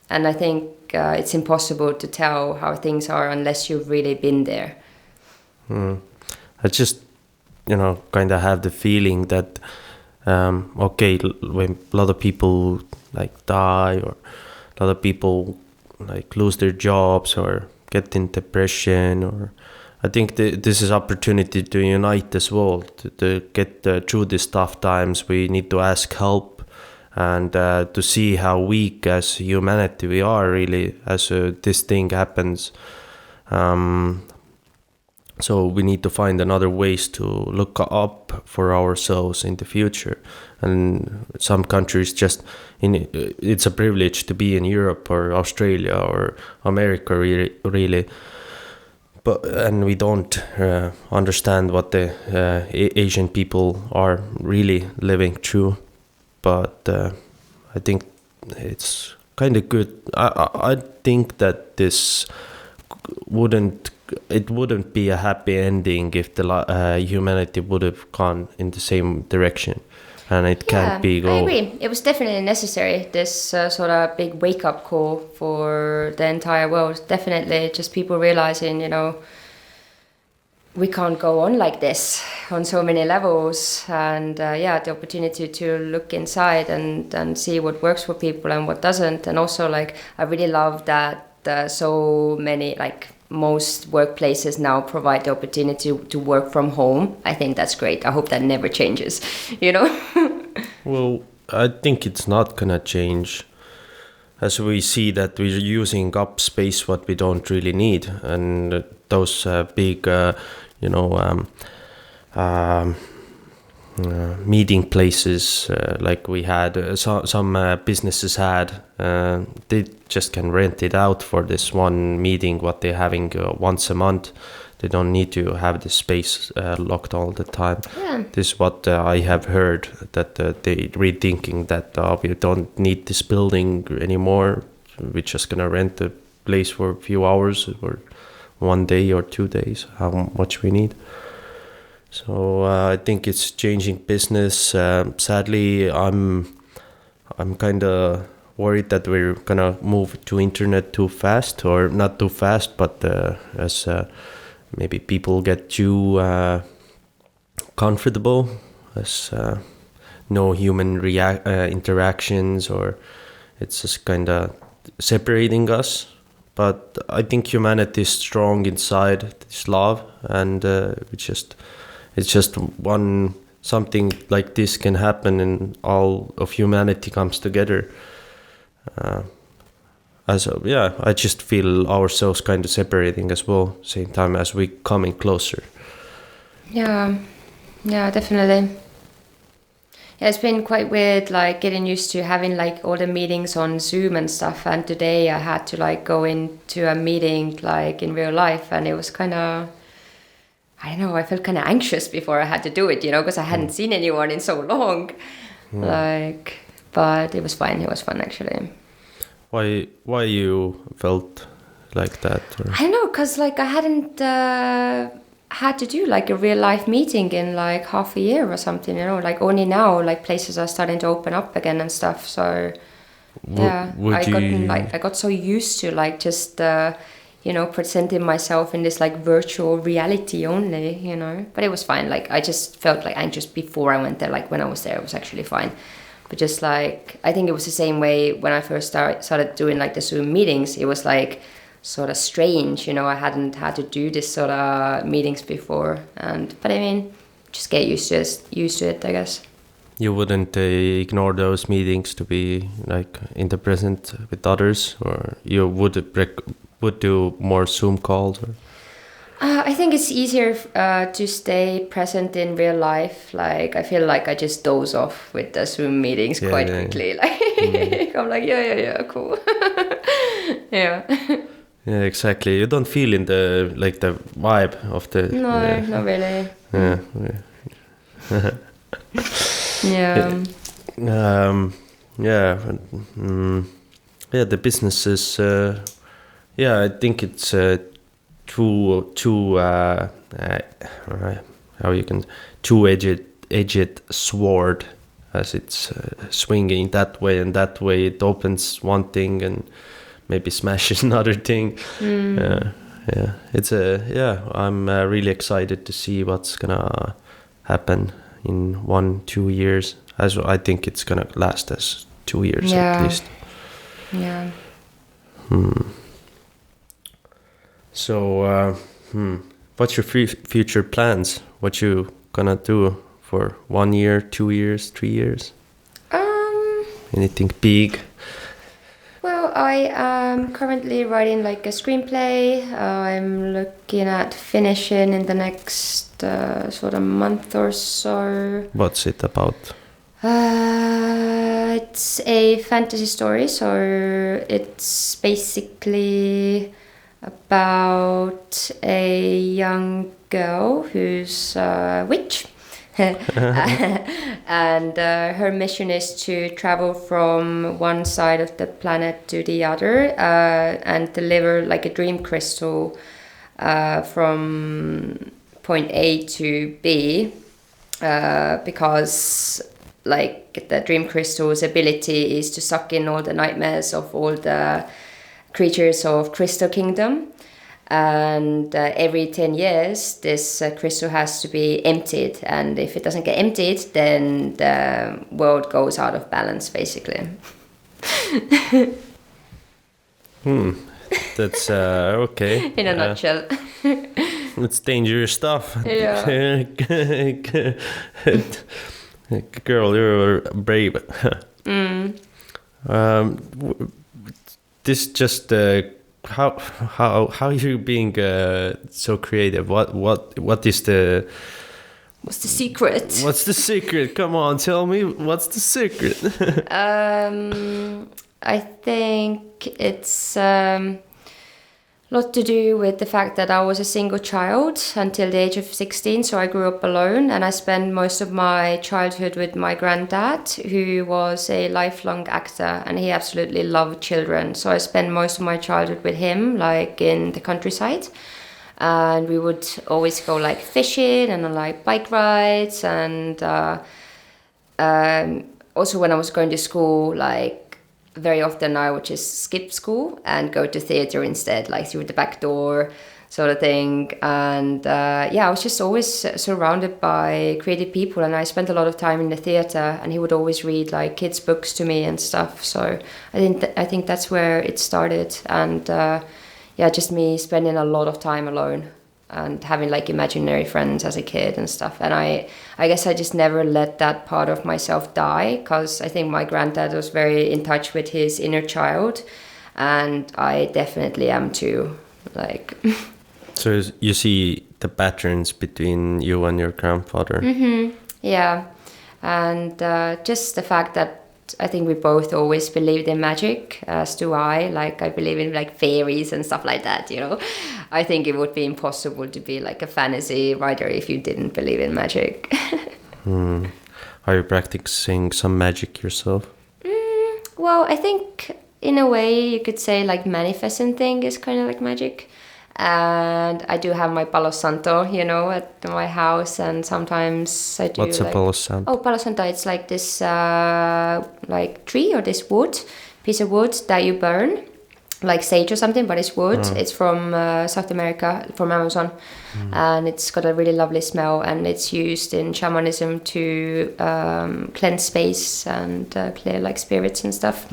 and I think it's impossible to tell how things are unless you've really been there. I just, kind of have the feeling that, when a lot of people like die or a lot of people like lose their jobs or get in depression, or I think this is opportunity to unite as well, to get through these tough times. We need to ask help and to see how weak as humanity we are really as this thing happens. So we need to find another ways to look up for ourselves in the future. And some countries it's a privilege to be in Europe or Australia or America really. And we don't understand what the Asian people are really living through. But I think it's kind of good. I think that this wouldn't it wouldn't be a happy ending if the humanity would have gone in the same direction, and it can't be go. I agree. It was definitely necessary, this sort of big wake-up call for the entire world. Definitely just people realizing, we can't go on like this on so many levels. And the opportunity to look inside and see what works for people and what doesn't. And also, like, I really love that so many, like, most workplaces now provide the opportunity to work from home. I think that's great. I hope that never changes, Well, I think it's not gonna change, as we see that we're using up space what we don't really need, and those big, meeting places like we had, some businesses had, they just can rent it out for this one meeting what they're having once a month. They don't need to have the space locked all the time. Yeah. This is what I have heard, that they rethinking that we don't need this building anymore. We're just gonna rent the place for a few hours or 1 day or 2 days, how much we need. So I think it's changing business. Sadly, I'm kind of worried that we're gonna move to internet too fast, or not too fast, but as maybe people get too comfortable, as no human interactions, or it's just kind of separating us. But I think humanity is strong inside, this love, and it's just something like this can happen, and all of humanity comes together. I just feel ourselves kind of separating as well, same time as we coming closer. Yeah, definitely. Yeah, it's been quite weird, like getting used to having like all the meetings on Zoom and stuff. And today I had to like go into a meeting like in real life, and it was kind of, I don't know, I felt kind of anxious before I had to do it, because I hadn't seen anyone in so long. But it was fine. It was fun, actually. Why you felt like that? Or? I don't know, because like I hadn't had to do like a real life meeting in like half a year or something, like only now like places are starting to open up again and stuff. So I got so used to like just presenting myself in this like virtual reality only, but it was fine. Like I just felt like anxious before I went there. Like when I was there, it was actually fine. But just like, I think it was the same way when I first started doing like the Zoom meetings. It was like sort of strange, I hadn't had to do this sort of meetings before. But I mean, just get used to it, I guess. You wouldn't ignore those meetings to be like in the present with others, or you would do more Zoom calls? Or? I think it's easier to stay present in real life. Like I feel like I just doze off with the Zoom meetings quite quickly. Like I'm like yeah, cool. Yeah. Yeah, exactly. You don't feel in the vibe of the. No, not really. Yeah. Yeah. The businesses. I think it's two-edged sword, as it's swinging that way and that way. It opens one thing and maybe smashes another thing. I'm really excited to see what's gonna happen in 1-2 years, as I think it's gonna last as 2 years at least. So what's your future plans? What you gonna do for 1 year, 2 years, 3 years? Anything big? Well, I am currently writing like a screenplay. I'm looking at finishing in the next sort of month or so. What's it about? It's a fantasy story, so it's basically about a young girl who's a witch. And her mission is to travel from one side of the planet to the other and deliver like a dream crystal from point A to B, because like the dream crystal's ability is to suck in all the nightmares of all the creatures of Crystal Kingdom. And every 10 years, this crystal has to be emptied. And if it doesn't get emptied, then the world goes out of balance, basically. That's okay. In a nutshell. It's dangerous stuff. Yeah. Girl, you're brave. This just how are you being so creative? What is the What's the secret? What's the secret? Come on, tell me what's the secret. I think it's a lot to do with the fact that I was a single child until the age of 16, so I grew up alone, and I spent most of my childhood with my granddad, who was a lifelong actor, and he absolutely loved children. So I spent most of my childhood with him, like in the countryside, and we would always go like fishing and on like bike rides, and also when I was going to school, like very often I would just skip school and go to theater instead, like through the back door sort of thing. And I was just always surrounded by creative people, and I spent a lot of time in the theater, and he would always read like kids' books to me and stuff. So I think that's where it started. And just me spending a lot of time alone and having like imaginary friends as a kid and stuff. And I guess I just never let that part of myself die, because I think my granddad was very in touch with his inner child, and I definitely am too. Like, so you see the patterns between you and your grandfather. Mm-hmm. Yeah, and just the fact that I think we both always believed in magic, as do I. Like, I believe in like fairies and stuff like that, you know. I think it would be impossible to be like a fantasy writer if you didn't believe in magic. Are you practicing some magic yourself? Well, I think in a way you could say like manifesting thing is kind of like magic. And I do have my Palo Santo, you know, at my house, and sometimes I do. What's a Palo Santo? Oh, Palo Santo, it's like this like tree or this piece of wood that you burn, like sage or something, but it's wood. It's from South America, from Amazon, and it's got a really lovely smell, and it's used in shamanism to cleanse space and clear like spirits and stuff.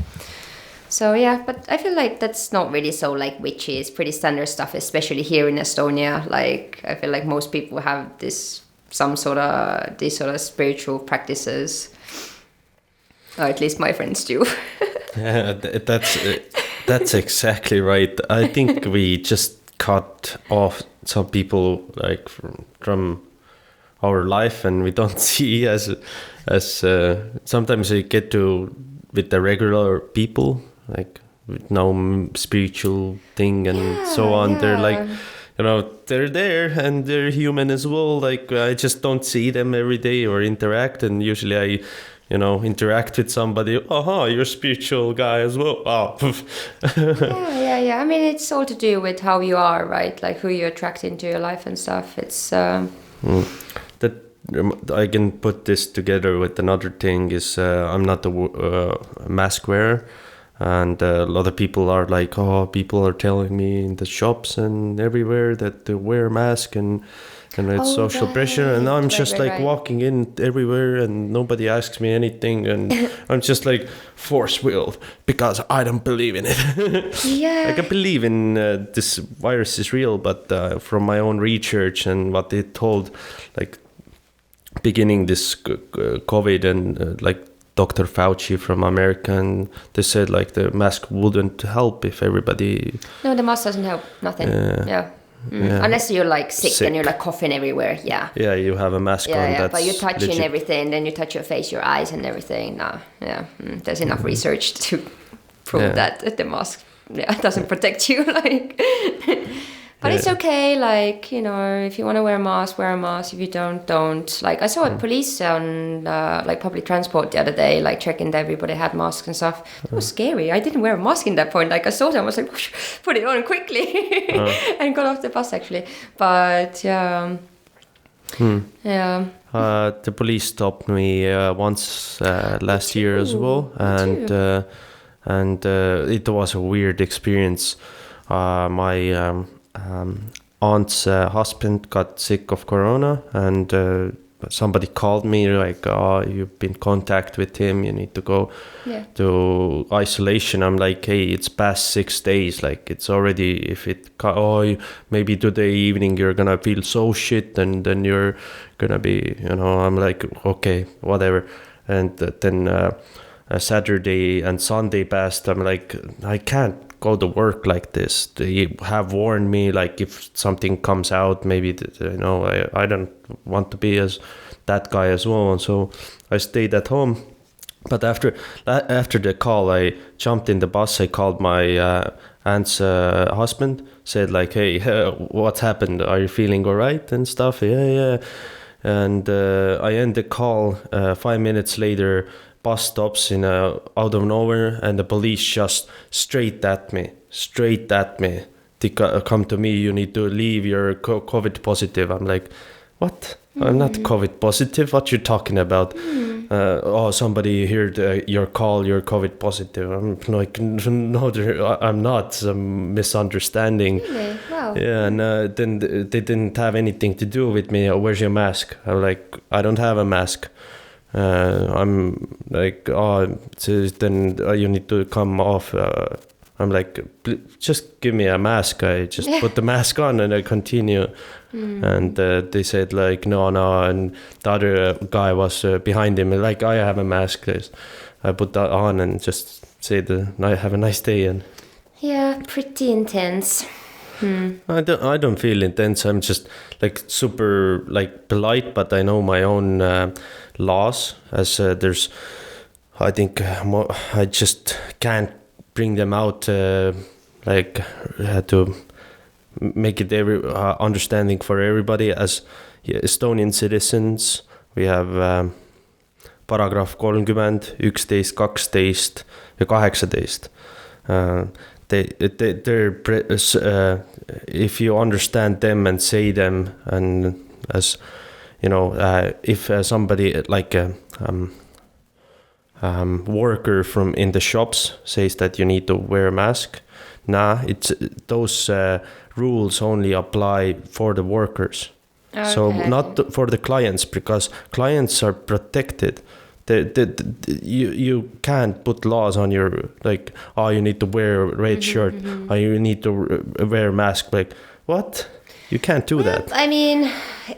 So yeah, but I feel like that's not really so like witchy. It's pretty standard stuff, especially here in Estonia. Like, I feel like most people have these sort of spiritual practices, or at least my friends do. Yeah, that's exactly right. I think we just cut off some people like from our life, and we don't see as sometimes we get to with the regular people, like with no spiritual thing and so on. Yeah. They're like, you know, they're there and they're human as well. Like, I just don't see them every day or interact, and usually I, you know, interact with somebody. You're a spiritual guy as well. Oh. Yeah. I mean, it's all to do with how you are, right? Like who you attract into your life and stuff. It's That I can put this together with another thing is I'm not a mask wearer, and a lot of people are like, people are telling me in the shops and everywhere that they wear mask and it's social pressure, and I'm just walking in everywhere and nobody asks me anything, and I'm just like force-willed because I don't believe in it. Yeah. Like, I believe in this virus is real, but from my own research and what they told, like beginning this COVID and like Dr. Fauci from America, and they said like the mask wouldn't help if everybody... No, the mask doesn't help. Nothing. Yeah. Unless you're like sick and you're like coughing everywhere. Yeah. Yeah, you have a mask on. Yeah, that's but you're touching legit. everything, then you touch your face, your eyes and everything. No, yeah. There's enough research to prove that the mask doesn't protect you. Like, But it's okay, like, you know, if you want to wear a mask, wear a mask. If you don't. Like, I saw a police on, like, public transport the other day, like, checking that everybody had masks and stuff. It was scary. I didn't wear a mask in that point. Like, I saw them, I was like, whoosh, put it on quickly and got off the bus, actually. But, yeah. Yeah. The police stopped me once last year as well, and it was a weird experience. My aunt's husband got sick of corona, and somebody called me like, "Oh, you've been in contact with him. You need to go to isolation." I'm like, "Hey, it's past 6 days. Like, it's already. If it, maybe today evening you're gonna feel so shit, and then you're gonna be, you know." I'm like, "Okay, whatever." And then Saturday and Sunday passed. I'm like, I can't go to work like this. They have warned me, like, if something comes out, maybe, you know, I don't want to be as that guy as well. And so I stayed at home. But after the call, I jumped in the bus. I called my aunt's husband, said like, "Hey, what's happened? Are you feeling all right?" and stuff. Yeah. And I end the call. 5 minutes later, bus stops in out of nowhere, and the police just straight at me. They come to me, "You need to leave, you're COVID positive." I'm like, "What? I'm not COVID positive. What you talking about?" "Oh, somebody heard your call, you're COVID positive." I'm like, "No, I'm not. Some misunderstanding." Really? Wow. Yeah, and then they didn't have anything to do with me. "Where's your mask?" I'm like, "I don't have a mask." I'm like, "Oh, so then you need to come off." I'm like, "Just give me a mask." I just put the mask on and I continue. And they said like, no. And the other guy was behind him, like, "I have a mask." I put that on and just said, "Have a nice day." And yeah, pretty intense. I don't feel intense. I'm just like super like polite, but I know my own laws. As there's, I think I just can't bring them out. Like to make it understanding for everybody. As Estonian citizens, we have paragrahv 30, 11, 12 ja 18. They're if you understand them and say them, and as you know, if somebody like a worker from in the shops says that you need to wear a mask, it's those rules only apply for the workers. Okay. So not for the clients, because clients are protected. You can't put laws on your, like, "Oh, you need to wear a red shirt," or "You need to wear a mask." Like, what? You can't do that. I mean,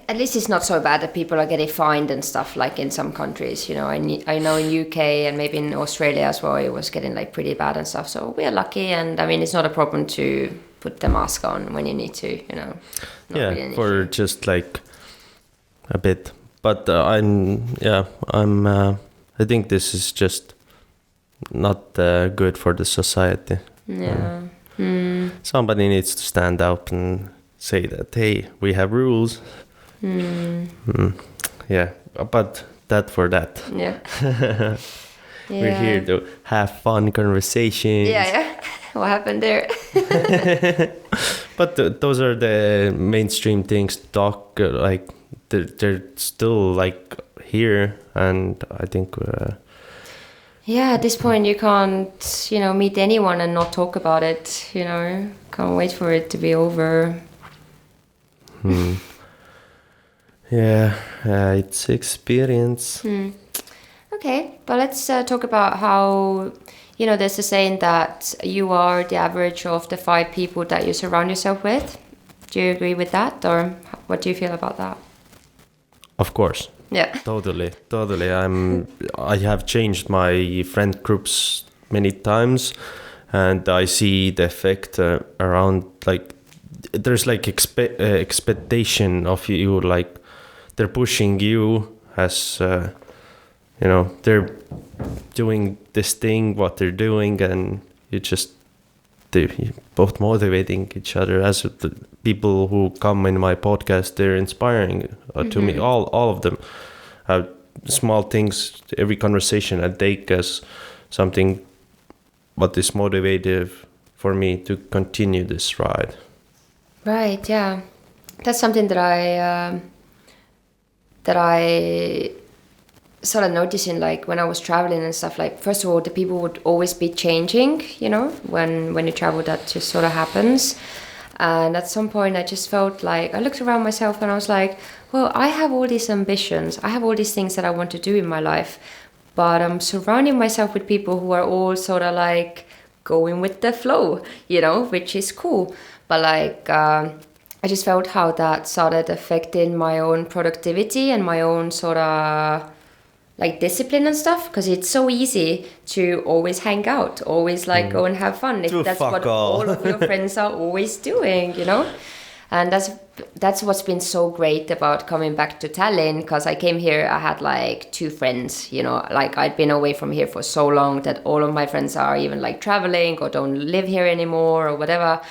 at least it's not so bad that people are getting fined and stuff, like in some countries. You know, I know in UK and maybe in Australia as well, it was getting like pretty bad and stuff. So we are lucky, and I mean, it's not a problem to put the mask on when you need to. You know. Really for just like a bit. But I think this is just not good for the society. Yeah. Somebody needs to stand up and say that, "Hey, we have rules." Yeah, but that for that. Yeah. We're here to have fun conversations. Yeah. What happened there? But those are the mainstream things to talk, like they're still like here, and I think yeah, at this point you can't, you know, meet anyone and not talk about it, you know. Can't wait for it to be over. Yeah, it's experience. Okay, but let's talk about how, you know, there's a saying that you are the average of the 5 people that you surround yourself with. Do you agree with that, or what do you feel about that? Of course. Yeah. Totally. I have changed my friend groups many times, and I see the effect around, like, there's like expectation of you, like they're pushing you as you know, they're doing this thing, what they're doing, and you just they both motivating each other. As the people who come in my podcast, they're inspiring to me. All of them have small things. Every conversation I take as something what is motivative for me to continue this ride. Right. Yeah, that's something that I started noticing, like when I was traveling and stuff. Like, first of all, the people would always be changing, you know, when you travel, that just sort of happens. And at some point I just felt like, I looked around myself and I was like, well, I have all these ambitions, I have all these things that I want to do in my life, but I'm surrounding myself with people who are all sort of like going with the flow, you know, which is cool. But like, I just felt how that started affecting my own productivity and my own sort of like discipline and stuff, because it's so easy to always hang out, always like go and have fun if that's what all of your friends are always doing, you know. And that's what's been so great about coming back to Tallinn, because I came here, I had like 2 friends, you know, like I'd been away from here for so long that all of my friends are even like traveling or don't live here anymore or whatever.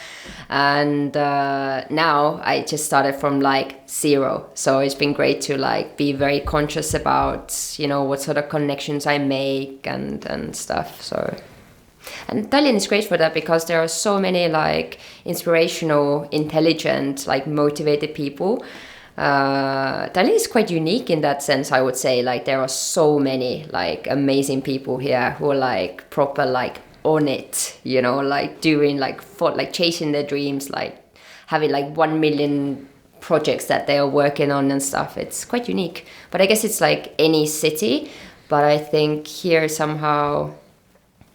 And now I just started from like 0. So it's been great to like be very conscious about, you know, what sort of connections I make and stuff. So, and Tallinn is great for that, because there are so many like inspirational, intelligent, like motivated people. Tallinn is quite unique in that sense, I would say. Like, there are so many like amazing people here who are like proper like on it, you know, like doing like chasing their dreams, like having like 1 million projects that they are working on and stuff. It's quite unique. But I guess it's like any city, but I think here somehow,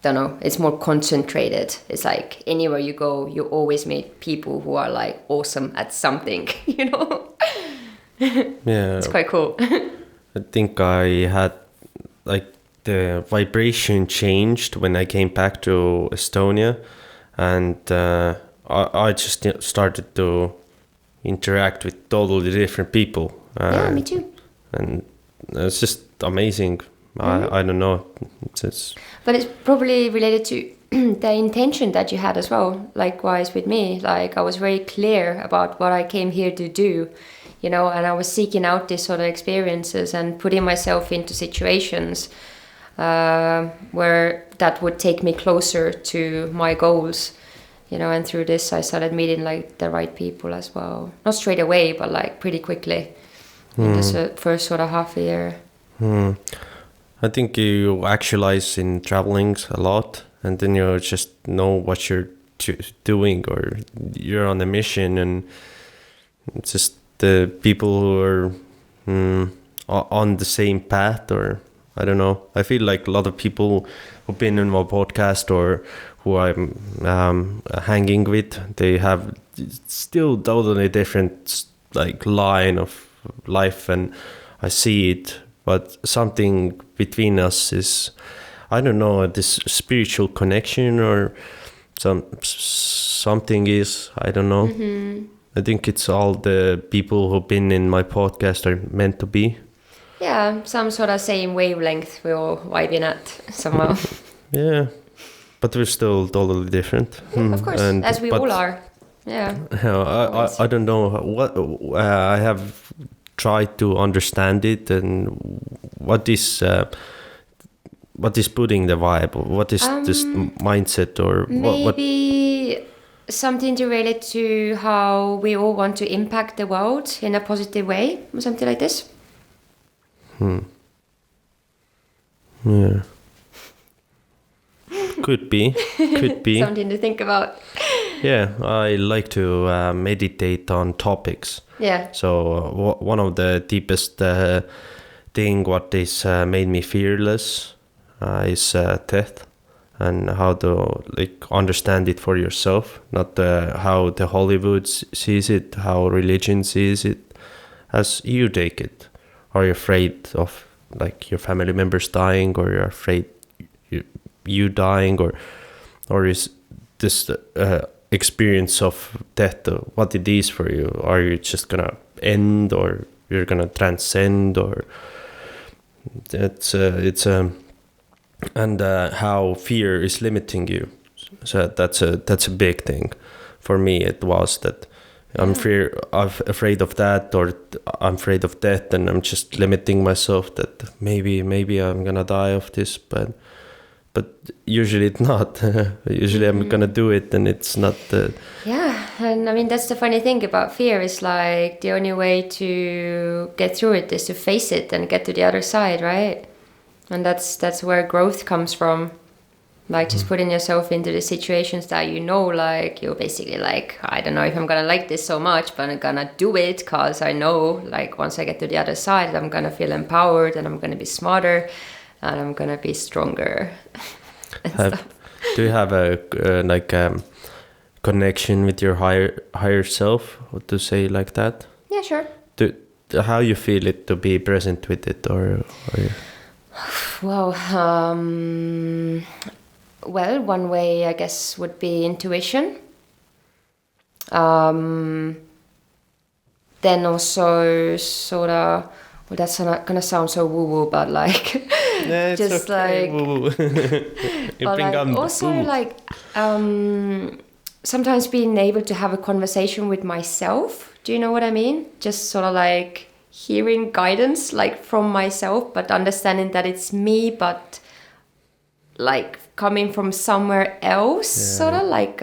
don't know, it's more concentrated. It's like anywhere you go, you always meet people who are like awesome at something, you know. Yeah, it's quite cool. I think I had like the vibration changed when I came back to Estonia, and I just started to interact with totally different people. Yeah, me too. And it's just amazing. I don't know. But it's probably related to the intention that you had as well. Likewise with me, like I was very clear about what I came here to do, you know, and I was seeking out these sort of experiences and putting myself into situations where that would take me closer to my goals, you know. And through this, I started meeting like the right people as well. Not straight away, but like pretty quickly in the first sort of half a year. I think you actualize in traveling a lot, and then you just know what you're doing, or you're on a mission, and it's just the people who are on the same path, or I don't know. I feel like a lot of people who've been in my podcast or who I'm hanging with, they have still totally different like line of life, and I see it. But something between us is, I don't know, this spiritual connection or something is, I don't know. I think it's all the people who've been in my podcast are meant to be. Yeah, some sort of same wavelength we're all vibing at somehow. Yeah, but we're still totally different. Yeah, of course, as we all are. Yeah. I don't know what I have tried to understand it, and what is putting the vibe, what is this mindset, or maybe something to relate to how we all want to impact the world in a positive way, or something like this. Yeah, could be Something to think about. Yeah, I like to meditate on topics. Yeah. So one of the deepest thing what is made me fearless is death, and how to like understand it for yourself, not how the Hollywood sees it, how religion sees it, as you take it. Are you afraid of like your family members dying, or you're afraid you dying, or is this experience of death what it is for you? Are you just gonna end, or you're gonna transcend, or it's and how fear is limiting you. So that's a big thing. For me, it was that I'm afraid of that, or I'm afraid of death, and I'm just limiting myself that maybe I'm gonna die of this, but usually it's not. Usually I'm gonna do it, and it's not. Yeah, and I mean that's the funny thing about fear is like the only way to get through it is to face it and get to the other side, right? And that's where growth comes from. Like just putting yourself into the situations that you know, like you're basically like, I don't know if I'm gonna like this so much, but I'm gonna do it because I know, like once I get to the other side, I'm gonna feel empowered and I'm gonna be smarter and I'm gonna be stronger. Do you have a connection with your higher self, what to say like that? Yeah, sure. How you feel it to be present with it, or Well, one way I guess would be intuition. Then also sort of, well, that's not gonna sound so woo-woo, but like yeah, just okay. like but like also like sometimes being able to have a conversation with myself. Do you know what I mean? Just sort of like hearing guidance like from myself, but understanding that it's me, but like coming from somewhere else, sort of like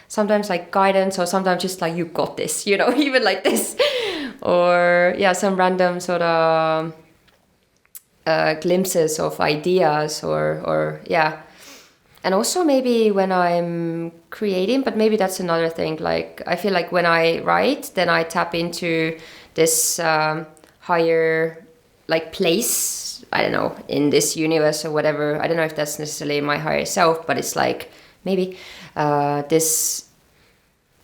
sometimes like guidance, or sometimes just like you got this, you know, even like this, or some random sort of glimpses of ideas, or and also maybe when I'm creating, but maybe that's another thing. Like I feel like when I write, then I tap into this higher like place, I don't know, in this universe or whatever. I don't know if that's necessarily my higher self, but it's like maybe this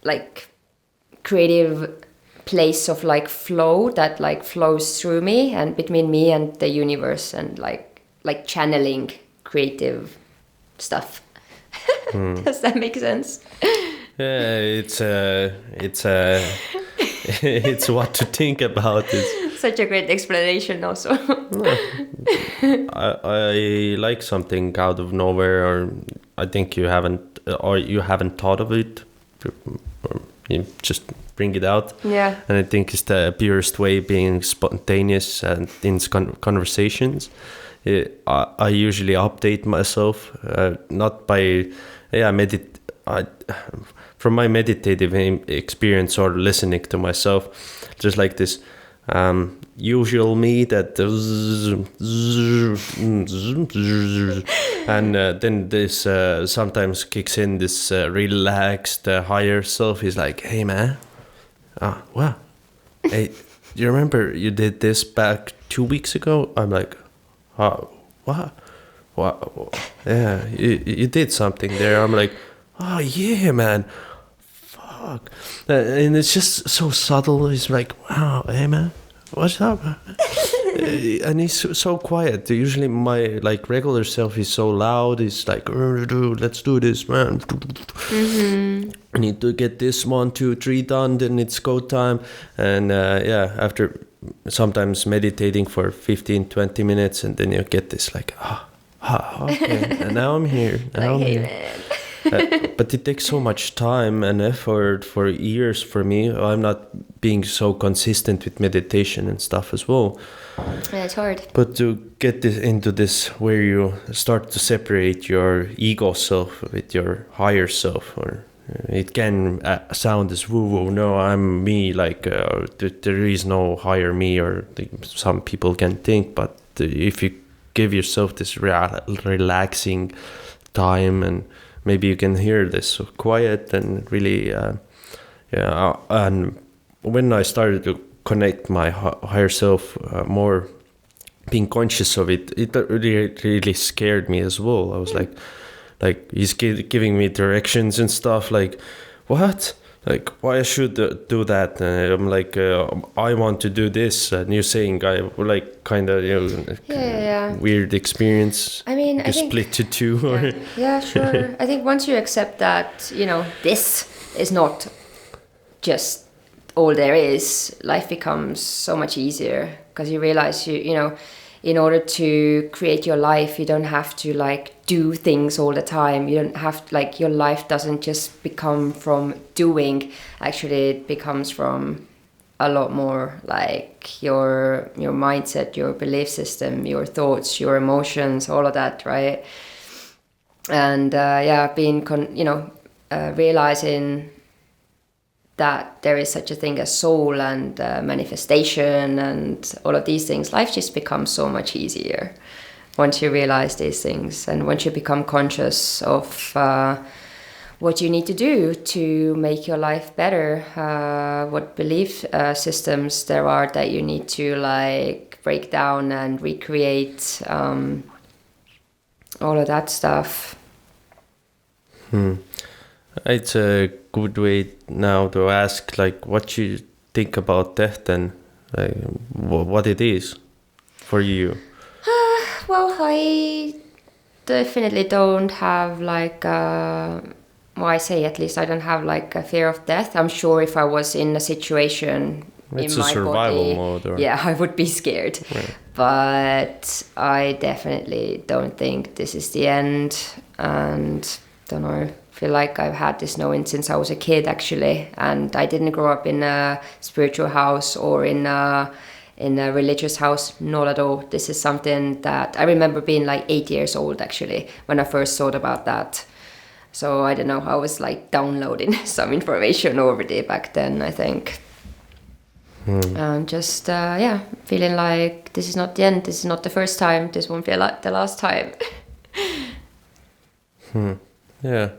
like creative place of like flow that like flows through me and between me and the universe, and like channeling creative stuff. Does that make sense? Yeah, it's what to think about it. Such a great explanation also. I like something out of nowhere, or I think you haven't thought of it, or you just bring it out. Yeah. And I think it's the purest way, being spontaneous and in conversations. I usually update myself, not by from my meditative experience or listening to myself, just like this usual me that and then this sometimes kicks in this relaxed higher self. Is like, hey man, wow, hey, you remember you did this back 2 weeks ago? I'm like, what? Yeah, you did something there. I'm like, oh yeah, man, fuck. And it's just so subtle. He's like, wow, hey man, what's up? And he's so quiet. Usually my like regular self is so loud. He's like, let's do this, man. Mm-hmm. I need to get this 1, 2, 3 done, then it's go time. And after sometimes meditating for 15-20 minutes, and then you get this like, okay, and now I'm here. Now I'm here. Man. But it takes so much time and effort for years for me. I'm not being so consistent with meditation and stuff as well. Yeah, it's hard. But to get into this where you start to separate your ego self with your higher self, or it can sound as woo-woo. No, I'm me. Like there is no higher me, or some people can think. But if you give yourself this relaxing time, and maybe you can hear this so quiet and really, and when I started to connect my higher self more, being conscious of it, it really scared me as well. I was like he's giving me directions and stuff, like, what? Like, why I should do that? And I'm like, I want to do this, and you're saying I like kind of weird experience. I mean, I think split to two. Or yeah, sure. I think once you accept that, this is not just all there is, life becomes so much easier, because you realize in order to create your life, you don't have to like do things all the time. You don't have like, your life doesn't just become from doing. Actually, it becomes from a lot more, like your mindset, your belief system, your thoughts, your emotions, all of that, right? And being realizing that there is such a thing as soul and manifestation and all of these things, life just becomes so much easier once you realize these things, and once you become conscious of what you need to do to make your life better, what belief systems there are that you need to like break down and recreate, all of that stuff. It's a good way now to ask, like, what you think about death and like, what it is for you. Well, I definitely don't have like, I say at least I don't have like a fear of death. I'm sure if I was in a situation it's in a my survival body, mode, or... yeah, I would be scared. Right. But I definitely don't think this is the end, and don't know. Feel like I've had this knowing since I was a kid, actually, and I didn't grow up in a spiritual house or in a religious house, not at all. This is something that I remember being like 8 years old, actually, when I first thought about that. So I don't know, I was like downloading some information already back then, I think. And just feeling like this is not the end, this is not the first time, this won't be like the last time. Yeah.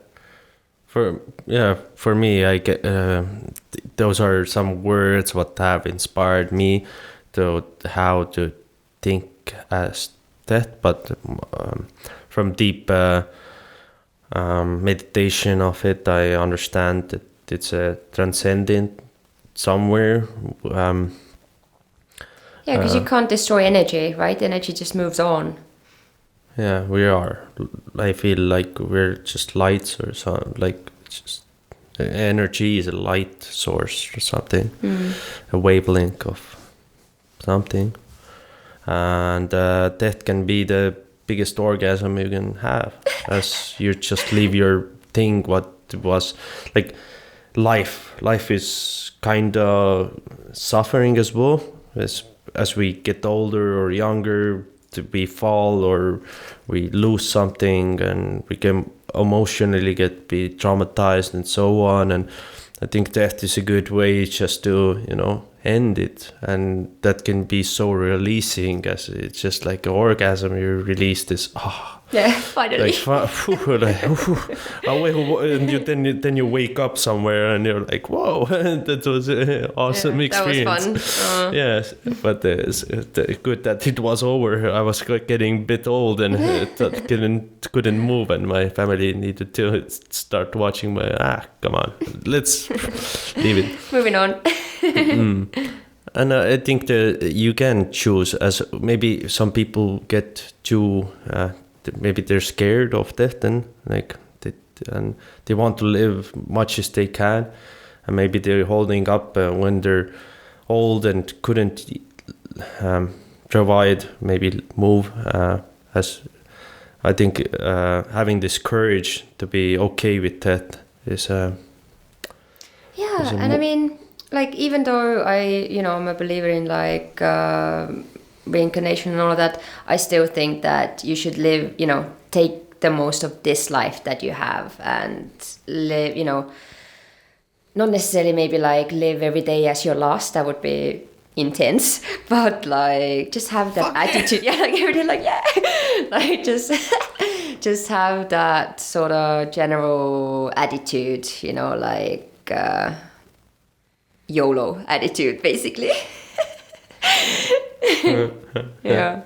For me, I get those are some words what have inspired me to how to think as death, but from deep meditation of it, I understand that it's a transcendent somewhere. Because you can't destroy energy, right? Energy just moves on. Yeah, we are. I feel like we're just lights or something. Like just energy is a light source or something, a wavelength of something, and death can be the biggest orgasm you can have, as you just leave your thing. What was like life? Life is kind of suffering as well as we get older or younger. We fall or we lose something, and we can emotionally be traumatized and so on. And I think death is a good way just to end it, and that can be so releasing, as it's just like an orgasm. You release this finally, then you wake up somewhere and you're like, whoa, that was an awesome experience. That was fun. Yes, but it's good that it was over. I was getting a bit old and couldn't move, and my family needed to start watching come on, let's leave it. Moving on. And I think that you can choose, as maybe some people get too maybe they're scared of death, and they want to live much as they can, and maybe they're holding up when they're old and couldn't provide, maybe move, as I think having this courage to be okay with death is I mean, like, even though I'm a believer in like reincarnation and all of that, I still think that you should live, take the most of this life that you have and live, not necessarily maybe like live every day as your last. That would be intense, but like just have that attitude. Yeah, like every day, like, yeah, like just have that sort of general attitude, like YOLO attitude, basically. Yeah.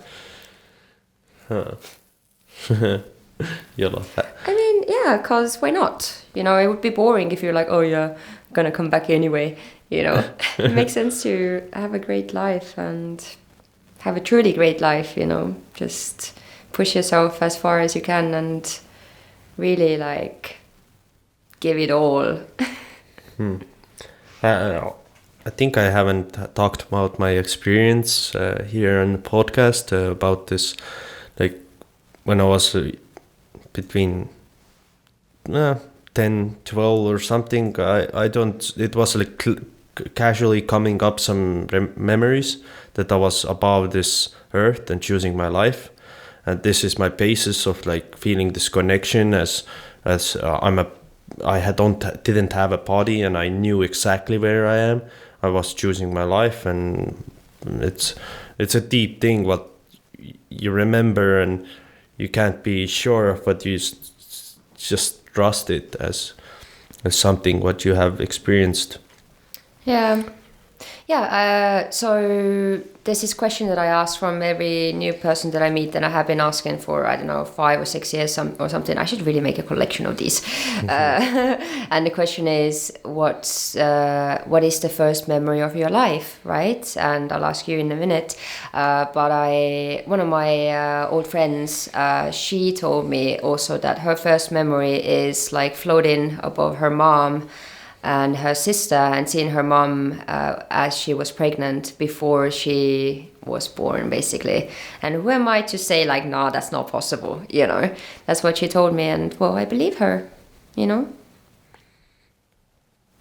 YOLO. I mean, yeah, because why not? It would be boring if you're like, oh yeah, I'm gonna come back anyway. It makes sense to have a great life and have a truly great life. Just push yourself as far as you can and really like give it all. I think I haven't talked about my experience here on the podcast about this, like when I was between 10, 12 or something. I don't, it was like casually coming up some memories that I was above this earth and choosing my life. And this is my basis of like feeling this connection as didn't have a body and I knew exactly where I am. I was choosing my life, and it's a deep thing what you remember, and you can't be sure of, but you just trust it as something what you have experienced. Yeah. So there's this question that I ask from every new person that I meet, and I have been asking for, I don't know, 5 or 6 years or something. I should really make a collection of these. And the question is, what is the first memory of your life, right? And I'll ask you in a minute. But one of my old friends, she told me also that her first memory is like floating above her mom and her sister and seeing her mom as she was pregnant before she was born, basically. And who am I to say like, no, that's not possible, you know? That's what she told me, and well, I believe her, you know?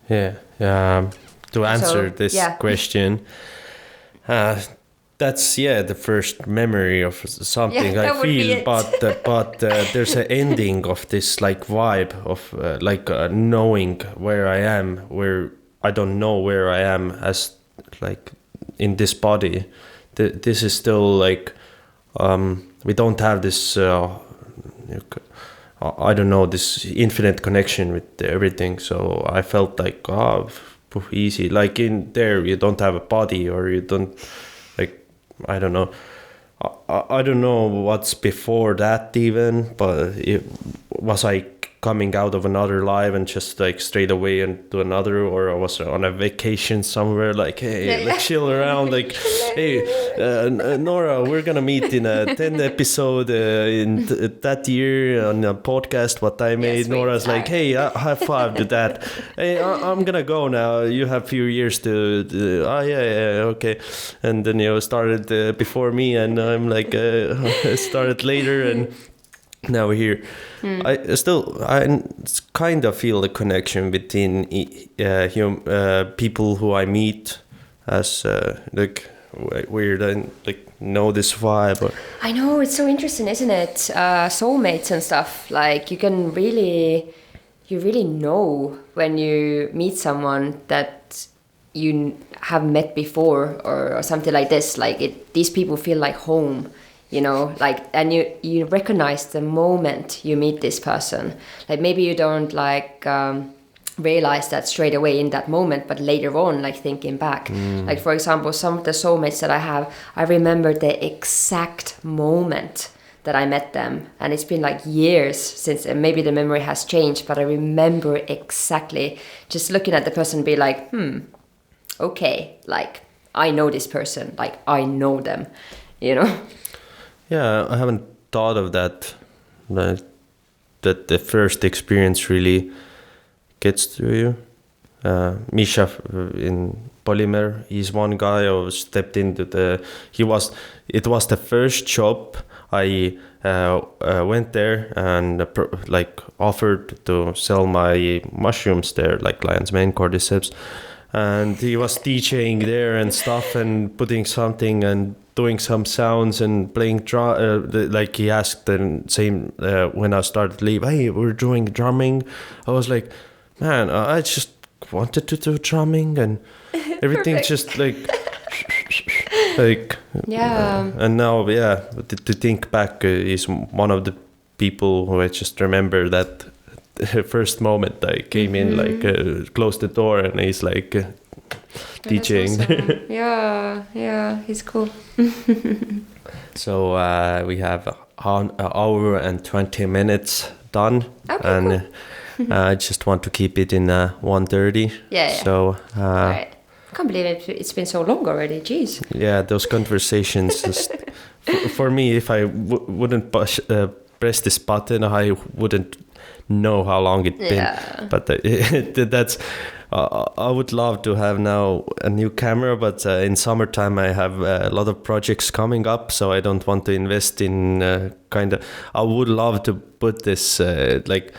Yeah. To answer this question, that's the first memory of something I feel, but there's an ending of this like vibe of knowing where I am, where I don't know where I am as like in this body. This is still like we don't have this I don't know, this infinite connection with everything. So I felt like easy, like in there you don't have a body, or you don't, like, I don't know. I don't know what's before that even, but was I coming out of another life and just like straight away into another, or was I on a vacation somewhere, like, hey, like chill around, like, hey, Nora, we're gonna meet in a 10th episode in that year on a podcast what I made. Nora's like, hey, high five to that. Hey, I'm gonna go now. You have few years to okay. And then started before me, and I'm like started later, and now we're here. I kind of feel the connection between people who I meet as like weird and like know this vibe. I know, it's so interesting, isn't it? Soulmates and stuff. Like you really know when you meet someone that you have met before or something like this. Like these people feel like home. You know, like, and you recognize the moment you meet this person. Like maybe you don't like realize that straight away in that moment, but later on, like thinking back, like for example, some of the soulmates that I have, I remember the exact moment that I met them, and it's been like years since, and maybe the memory has changed, but I remember exactly just looking at the person and be like, okay, like I know this person, like I know them, you know. Yeah, I haven't thought of that the first experience really gets to you. Misha in Polymer, he's one guy who stepped into it was the first job I went there and like offered to sell my mushrooms there, like lion's mane, cordyceps. And he was DJing there and stuff and putting something and doing some sounds and playing like he asked the same when I started leave, hey, we're doing drumming. I was like, man, I just wanted to do drumming, and everything just like and now to think back, he's one of the people who I just remember that first moment I came in, like closed the door, and he's like DJing. Awesome. yeah, he's cool. So we have an hour and 20 minutes done. Okay, and cool. I just want to keep it in 1:30. Yeah. So all right. I can't believe it's been so long already. Jeez. Yeah, those conversations just for me, if I wouldn't press this button, I wouldn't know how long it's been. But that's I would love to have now a new camera, but in summertime I have a lot of projects coming up, so I don't want to invest in I would love to put this like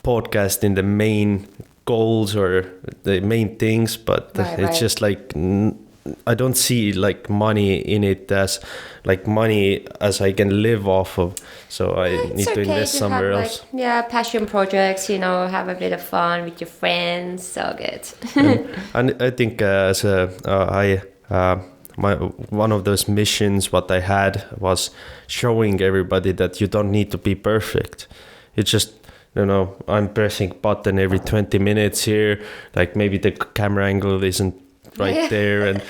podcast in the main goals or the main things, but it's just like I don't see like money in it as like money as I can live off of, so I need to invest somewhere else. Passion projects, have a bit of fun with your friends, so good. and I think as one of those missions what I had was showing everybody that you don't need to be perfect. It's just, I'm pressing button every 20 minutes here, like maybe the camera angle isn't right there, and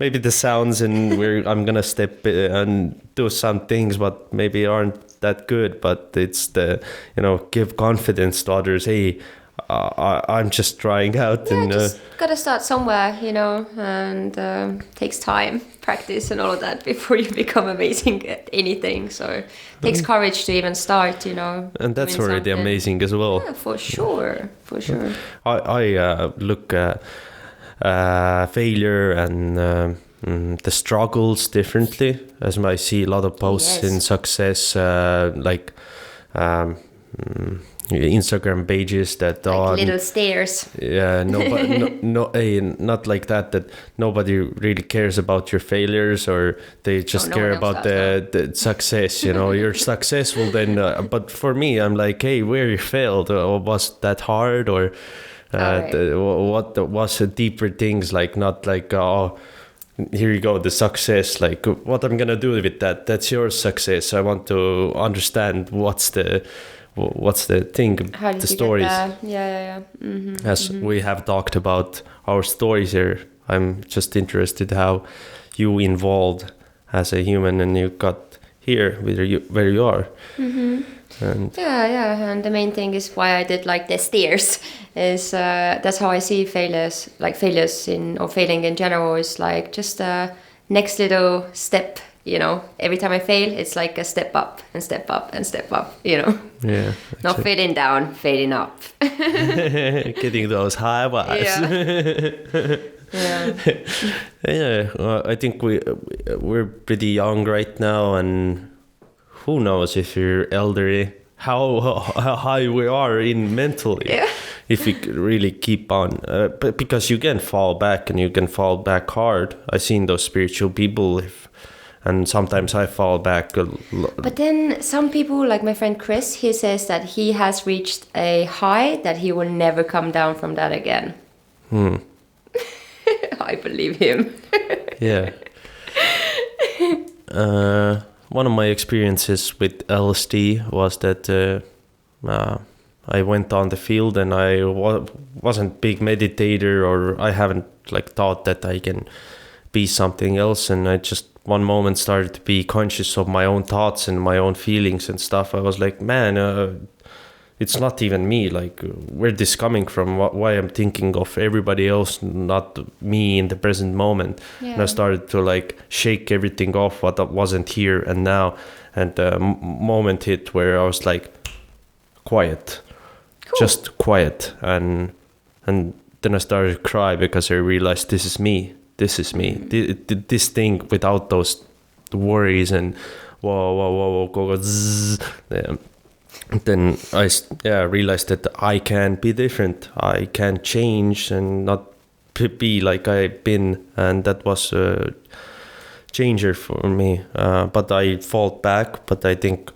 maybe the sounds, and I'm gonna step and do some things but maybe aren't that good, but it's the give confidence to others. Hey, I'm just trying out, and just gotta start somewhere, and takes time, practice and all of that before you become amazing at anything, so it takes courage to even start, and that's already amazing as well. For sure. I look failure and the struggles differently, as I see a lot of posts in success, like Instagram pages that like are little stairs. Yeah, not like that nobody really cares about your failures, or they just care about the success. You're successful then, but for me, I'm like, hey, where you failed, or was that hard, or what was the deeper things, like not like here you go, the success, like what I'm gonna do with that's your success. I want to understand what's the thing, the stories. As we have talked about our stories here, I'm just interested how you evolved as a human and you got here where you are. And and the main thing is why I did like the stairs is that's how I see failures, like failures or failing in general is like just a next little step. Every time I fail, it's like a step up and step up and step up. Yeah, not fading down, fading up. Getting those high vibes. I think we're pretty young right now, and who knows if you're elderly, how high we are in mentally, if we really keep on. But because you can fall back, and you can fall back hard. I've seen those spiritual people, and sometimes I fall back. But then some people, like my friend Chris, he says that he has reached a high that he will never come down from that again. I believe him. Yeah. One of my experiences with LSD was that I went on the field, and I wasn't big meditator, or I haven't thought that I can be something else, and I just one moment started to be conscious of my own thoughts and my own feelings and stuff. I was like, man, it's not even me. Like, where this coming from? Why I'm thinking of everybody else, not me in the present moment. And I started to shake everything off what wasn't here and now. And the moment hit where I was like, quiet, just quiet. And then I started to cry because I realized this is me. This is me. This thing without those worries and whoa, go, zzz. Then I realized that I can be different. I can change and not be like I've been, and that was a changer for me. But I fall back. But I think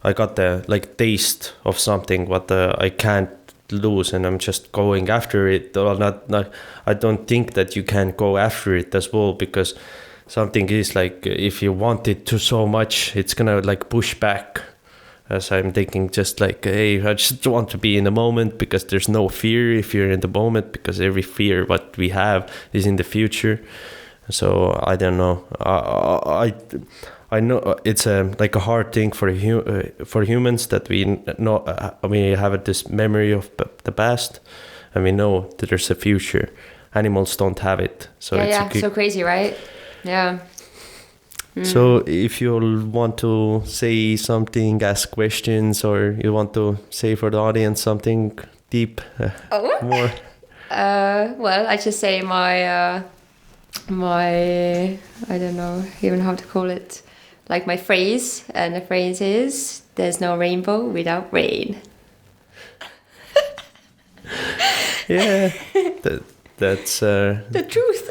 I got the taste of something what I can't lose, and I'm just going after it. Or not. I don't think that you can go after it as well, because something is if you want it to so much, it's gonna push back. As I'm thinking, just hey, I just want to be in the moment, because there's no fear if you're in the moment, because every fear what we have is in the future. So I don't know. I know it's a hard thing for humans that we know. We have this memory of the past, and we know that there's a future. Animals don't have it. So it's so crazy, right? Yeah. So if you want to say something, ask questions, or you want to say for the audience something deep, more. Well, I just say my I don't know even how to call it, like my phrase, and the phrase is "There's no rainbow without rain." Yeah, that's The truth.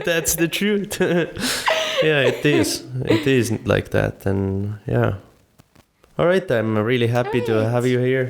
that's the truth. Yeah, it is. It is like that, and yeah. All right, I'm really happy to have you here